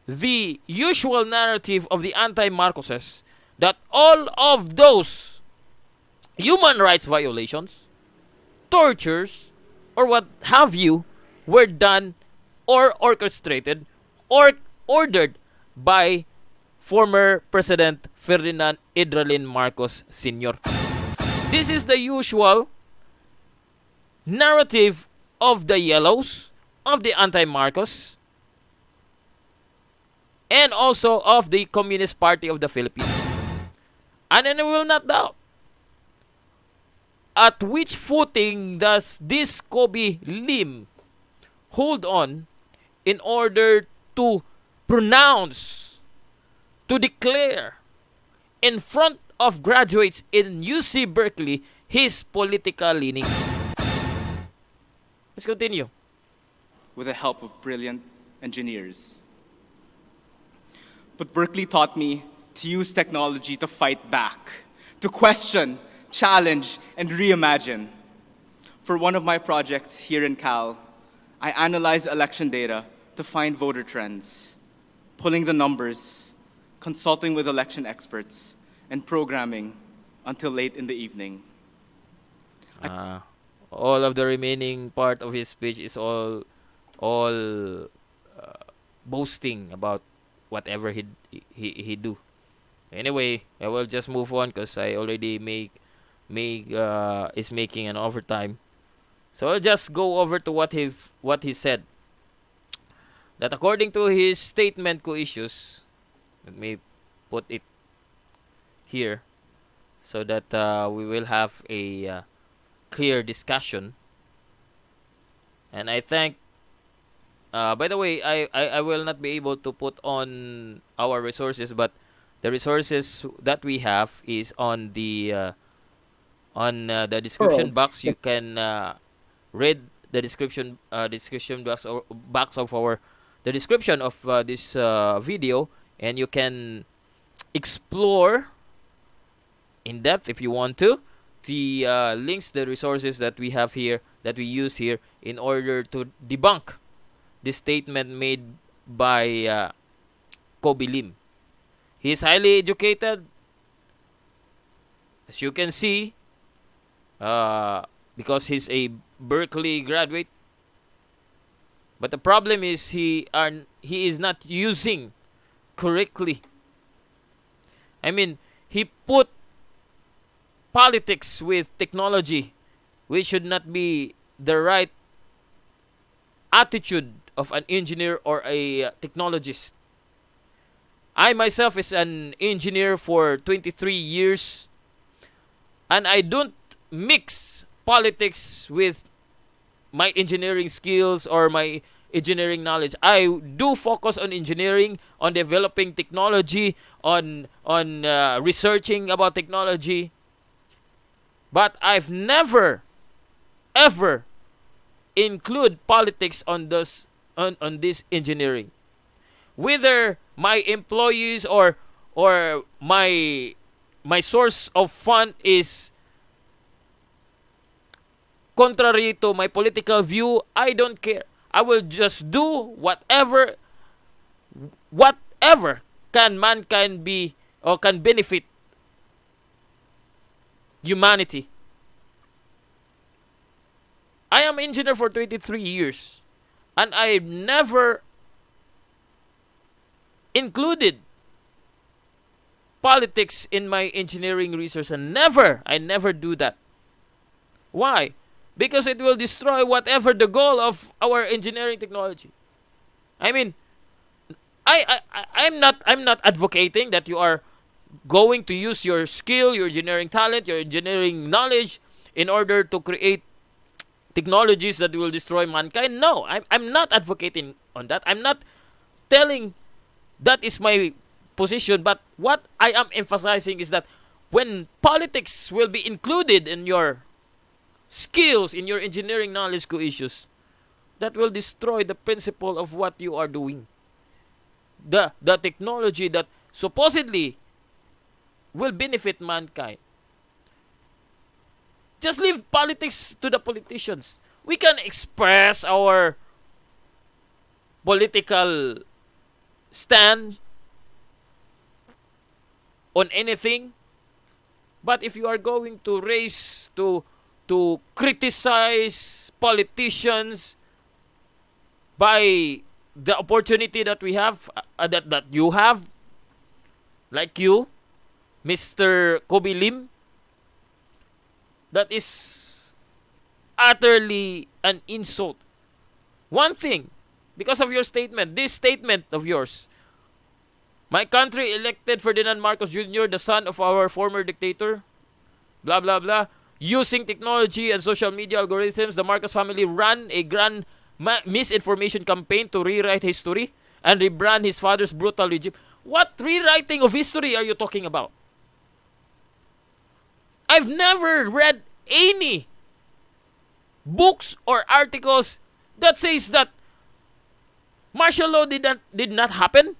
the usual narrative of the anti-Marcoses that all of those human rights violations, tortures, or what have you, were done or orchestrated or ordered by former President Ferdinand Idralin Marcos Sr. This is the usual narrative of the yellows, of the anti-Marcos, and also of the Communist Party of the Philippines. And I will not doubt, at which footing does this Coby Lim hold on in order to pronounce, to declare in front of graduates in UC Berkeley his political leaning? Let's continue. With the help of brilliant engineers. But Berkeley taught me to use technology to fight back, to question, challenge, and reimagine. For one of my projects here in Cal, I analyzed election data to find voter trends, pulling the numbers, consulting with election experts, and programming until late in the evening. All of the remaining part of his speech is all boasting about whatever he do. Anyway, I will just move on because I already is making an overtime. So I'll just go over to what he said. That according to his statement co-issues, let me put it here so that we will have a clear discussion. And I think, by the way, I will not be able to put on our resources, but the resources that we have is on the description box. You can read the description box of our the description of this video, and you can explore in depth if you want to. The links, the resources that we have here, that we use here in order to debunk this statement made by Coby Lim. He is highly educated, as you can see, because he's a Berkeley graduate. But the problem is he is not using correctly. I mean, he put politics with technology, which should not be the right attitude of an engineer or a technologist. I myself is an engineer for 23 years, and I don't mix politics with my engineering skills or my engineering knowledge. I do focus on engineering, on developing technology, on researching about technology. But I've never, ever include politics on this engineering. Whether my employees or my source of fund is contrary to my political view, I don't care. I will just do whatever can mankind be or can benefit humanity. I am engineer for 23 years, and I never included politics in my engineering research, and I never do that. Why? Because it will destroy whatever the goal of our engineering technology. I mean, I'm not advocating that you are going to use your skill, your engineering talent, your engineering knowledge in order to create technologies that will destroy mankind. No, I'm not advocating on that. I'm not telling that is my position. But what I am emphasizing is that when politics will be included in your skills, in your engineering knowledge issues, that will destroy the principle of what you are doing. The technology that supposedly will benefit mankind. Just leave politics to the politicians. We can express our political stand on anything, but if you are going to raise to criticize politicians by the opportunity that we have, that you have, like you, Mr. Coby Lim, that is utterly an insult. One thing, because of your statement, this statement of yours, my country elected Ferdinand Marcos Jr., the son of our former dictator, blah, blah, blah. Using technology and social media algorithms, the Marcos family ran a grand misinformation campaign to rewrite history and rebrand his father's brutal regime. What rewriting of history are you talking about? I've never read any books or articles that says that martial law did not happen.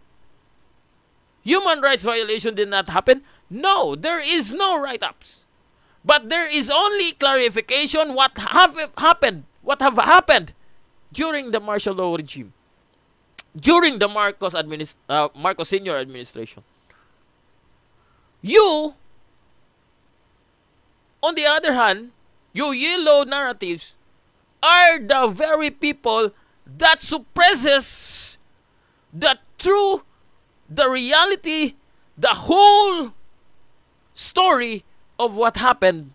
Human rights violation did not happen. No, there is no write-ups. But there is only clarification what have happened during the martial law regime, during the Marcos Senior administration. You, on the other hand, your yellow narratives are the very people that suppresses the truth, the reality, the whole story of what happened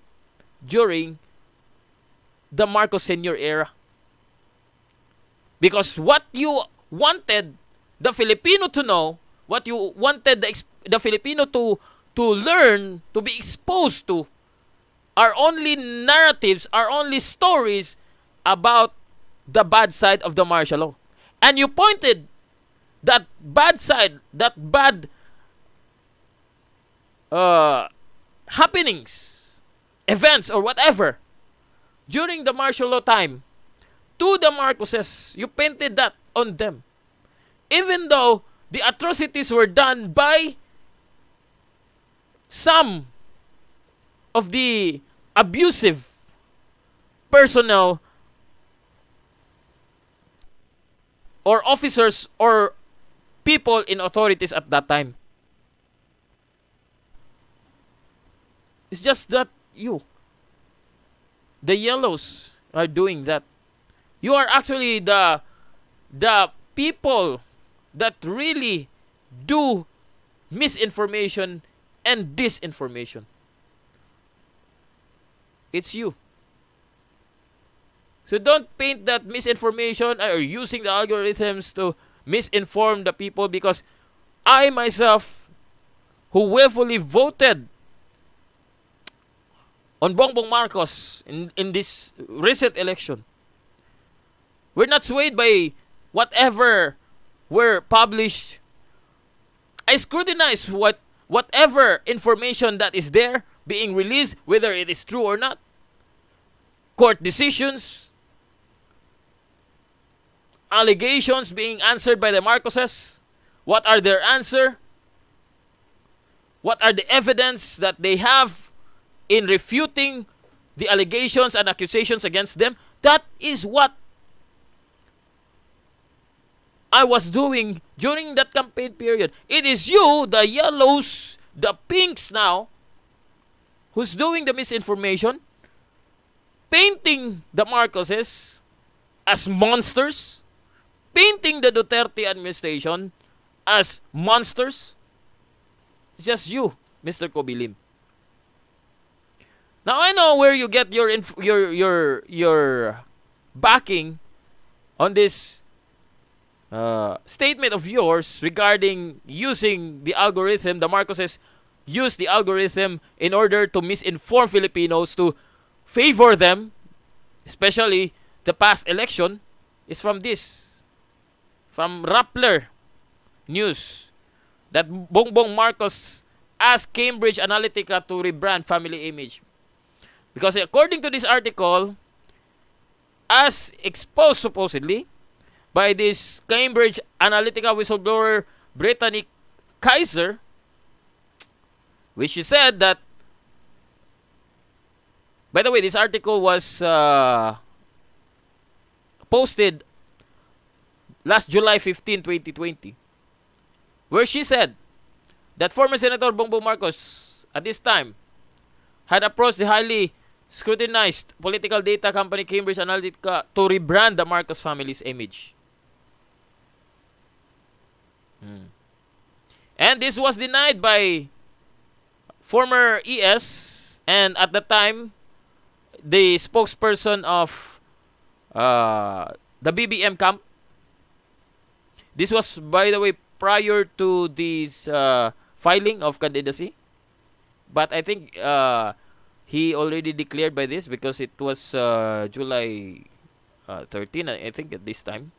during the Marcos Senior era. Because what you wanted the Filipino to know, what you wanted the Filipino to learn, to be exposed to, are only narratives, are only stories about the bad side of the martial law. And you pointed that bad side, that bad happenings, events, or whatever during the martial law time to the Marcoses. You painted that on them, even though the atrocities were done by some of the abusive personnel or officers or people in authorities at that time. It's just that the yellows, are doing that. You are actually the people that really do misinformation and disinformation. It's you. So don't paint that misinformation or using the algorithms to misinform the people, because I myself, who willfully voted on Bongbong Marcos in this recent election, we're not swayed by whatever were published. I scrutinize whatever information that is there being released, whether it is true or not. Court decisions, allegations being answered by the Marcoses. What are their answer? What are the evidence that they have in refuting the allegations and accusations against them? That is what I was doing during that campaign period. It is you, the yellows, the pinks now, who's doing the misinformation, painting the Marcoses as monsters, painting the Duterte administration as monsters. It's just you, Mr. Coby Lim. Now I know where you get your backing on this statement of yours regarding using the algorithm. The Marcoses use the algorithm in order to misinform Filipinos to favor them, especially the past election, is from Rappler News, that Bongbong Marcos asked Cambridge Analytica to rebrand family image. Because according to this article, as exposed supposedly by this Cambridge Analytica whistleblower Brittany Kaiser, which she said that, by the way, this article was posted last July 15, 2020, where she said that former Senator Bongbong Marcos at this time had approached the highly scrutinized political data company Cambridge Analytica to rebrand the Marcos family's image. And this was denied by former ES and at the time the spokesperson of the BBM camp. This was, by the way, prior to this filing of candidacy. But I think he already declared by this because it was July 13, I think, at this time.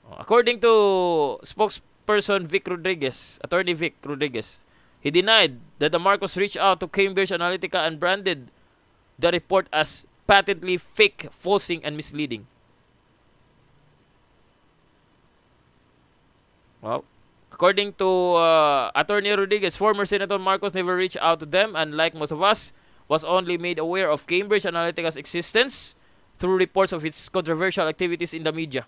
According to spokesperson Attorney Vic Rodriguez, he denied that the Marcos reached out to Cambridge Analytica and branded the report as patently fake, falsing, and misleading. Well, according to Attorney Rodriguez, former Senator Marcos never reached out to them, and like most of us, was only made aware of Cambridge Analytica's existence through reports of its controversial activities in the media.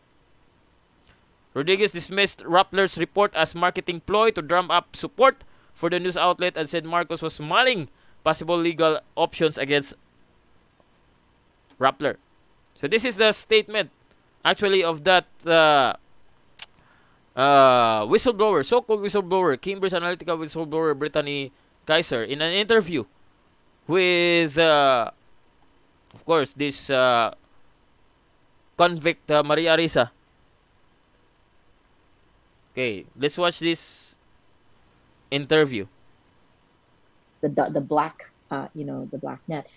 Rodriguez dismissed Rappler's report as marketing ploy to drum up support for the news outlet and said Marcos was mulling possible legal options against Rappler. So this is the statement actually of that whistleblower, so-called whistleblower, Cambridge Analytica whistleblower Brittany Kaiser, in an interview with, of course, this convict Maria Risa. Okay, let's watch this interview. The black, the black net.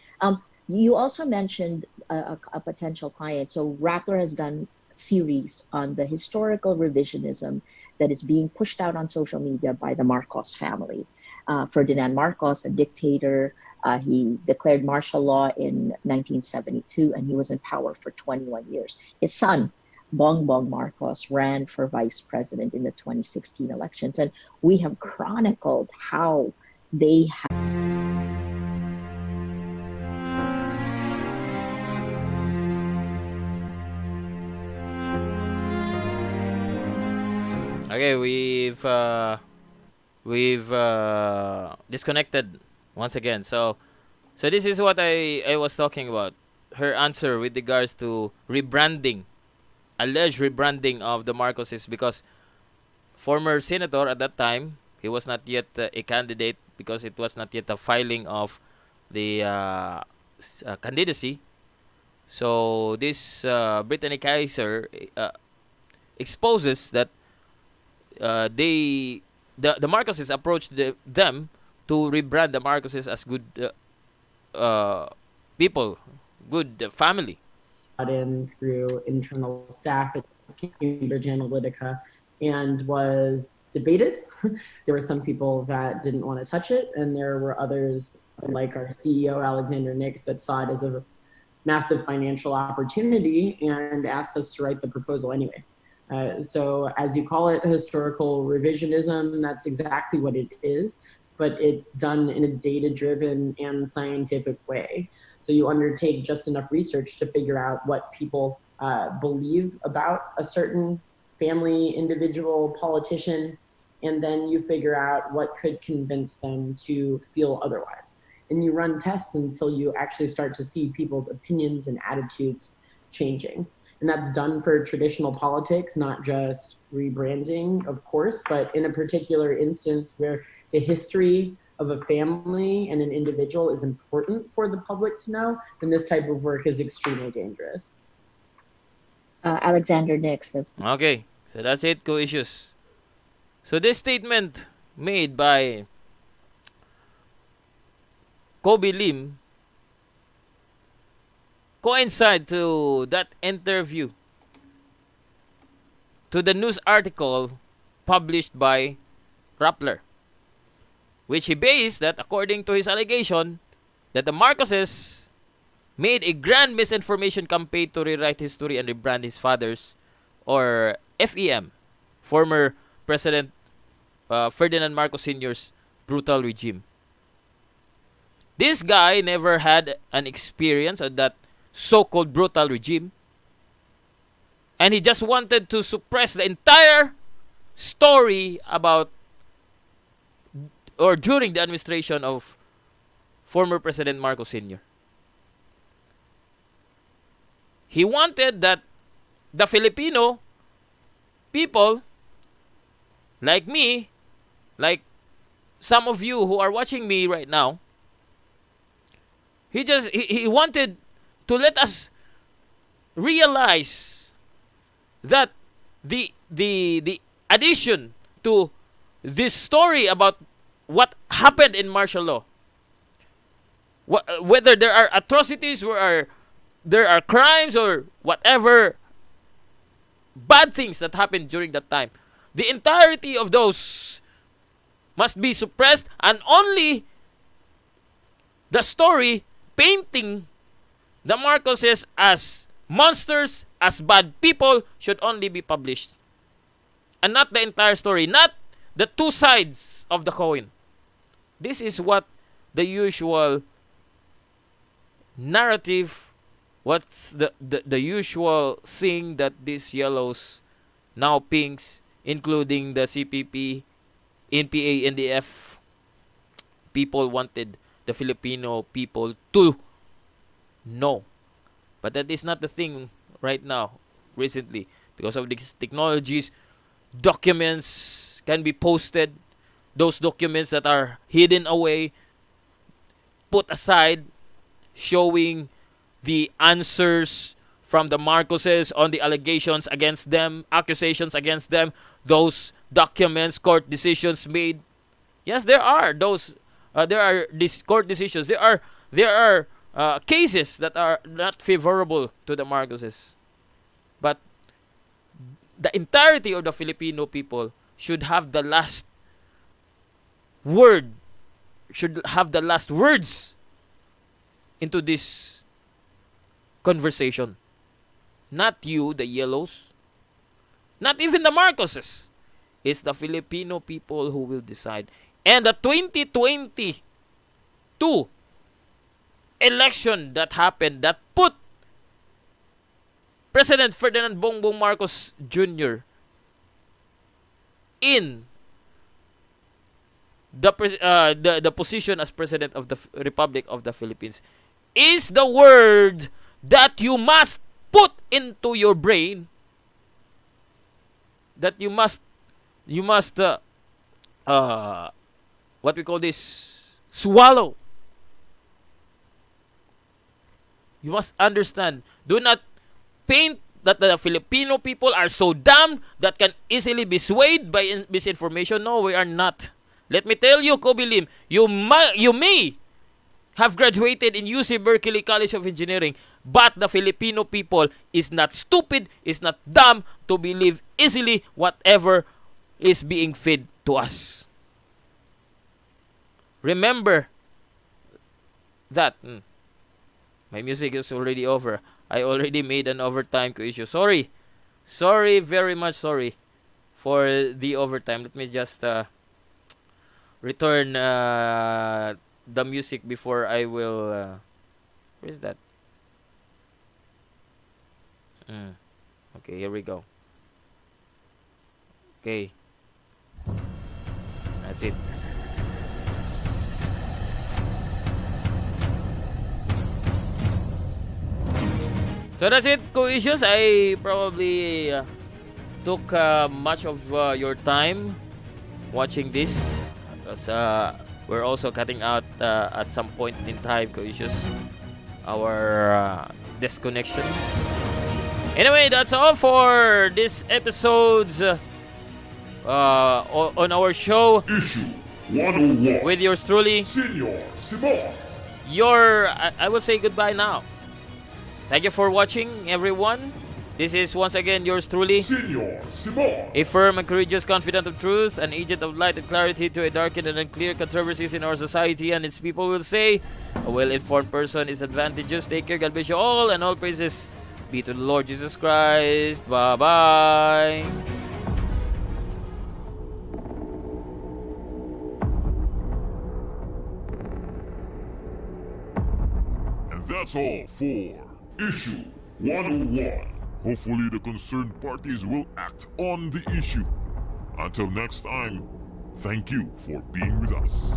You also mentioned a potential client. So Rappler has done series on the historical revisionism that is being pushed out on social media by the Marcos family. Ferdinand Marcos, a dictator, he declared martial law in 1972 and he was in power for 21 years. His son, Bongbong Marcos, ran for vice president in the 2016 elections. And we have chronicled how they have. Okay, we've disconnected once again. So this is what I was talking about. Her answer with regards to rebranding, alleged rebranding of the Marcoses, because former senator at that time, he was not yet a candidate because it was not yet a filing of the candidacy. So this Brittany Kaiser exposes that the Marcoses approached them to rebrand the Marcoses as good people, good family. In through internal staff at Cambridge Analytica and was debated. There were some people that didn't want to touch it, and there were others like our CEO Alexander Nix that saw it as a massive financial opportunity and asked us to write the proposal anyway. So as you call it, historical revisionism, that's exactly what it is, but it's done in a data-driven and scientific way. So you undertake just enough research to figure out what people believe about a certain family, individual, politician, and then you figure out what could convince them to feel otherwise. And you run tests until you actually start to see people's opinions and attitudes changing. And that's done for traditional politics, not just rebranding, of course, but in a particular instance where the history of a family and an individual is important for the public to know, then this type of work is extremely dangerous. Alexander Nix. Okay, so that's it, co-issues. So this statement made by Coby Lim coincide to that interview, to the news article published by Rappler, which he based that, according to his allegation, that the Marcoses made a grand misinformation campaign to rewrite history and rebrand his father's, or FEM, former President Ferdinand Marcos Sr.'s brutal regime. This guy never had an experience of that so-called brutal regime, and he just wanted to suppress the entire story about or during the administration of former President Marcos Sr. He wanted that the Filipino people, like me, like some of you who are watching me right now, he wanted to let us realize that the addition to this story about what happened in martial law, whether there are atrocities, there are crimes, or whatever bad things that happened during that time, the entirety of those must be suppressed, and only the story painting the Marcoses as monsters, as bad people, should only be published, and not the entire story, not the two sides of the coin. This is what the usual narrative, what's the usual thing that these yellows, now pinks, including the CPP, NPA, NDF people wanted the Filipino people to know. But that is not the thing right now, recently. Because of these technologies, documents can be posted. Those documents that are hidden away, put aside, showing the answers from the Marcoses on the allegations against them, accusations against them, those documents, court decisions made. Yes, there are those. There are these court decisions. There are cases that are not favorable to the Marcoses. But the entirety of the Filipino people should have the last word, should have the last words into this conversation. Not you, the yellows. Not even the Marcoses. It's the Filipino people who will decide. And the 2022 election that happened that put President Ferdinand Bongbong Marcos Jr. in the position as President of the Republic of the Philippines is the word that you must put into your brain, that you must what we call this, swallow. You must understand. Do not paint that the Filipino people are so dumb that can easily be swayed by misinformation. No, we are not. Let me tell you, Coby Lim, you may have graduated in UC Berkeley College of Engineering, but the Filipino people is not stupid, is not dumb to believe easily whatever is being fed to us. Remember that. My music is already over. I already made an overtime issue. Sorry, very much sorry for the overtime. Let me just return the music before I will. Where is that? Okay, here we go. Okay, that's it. So that's it, co-issues. I probably took much of your time watching this, because we're also cutting out at some point in time, co-issues, our disconnection. Anyway, that's all for this episode's on our show. Issue 101 with yours truly, Senior Simon. I will say goodbye now. Thank you for watching, everyone. This is once again yours truly, Senior Simon. A firm and courageous confidant of truth, an agent of light and clarity to a darkened and unclear controversies in our society and its people will say, a well-informed person is advantageous. Take care, God bless you all, and all praises be to the Lord Jesus Christ. Bye-bye. And that's all for Issue 101. Hopefully the concerned parties will act on the issue. Until next time, thank you for being with us.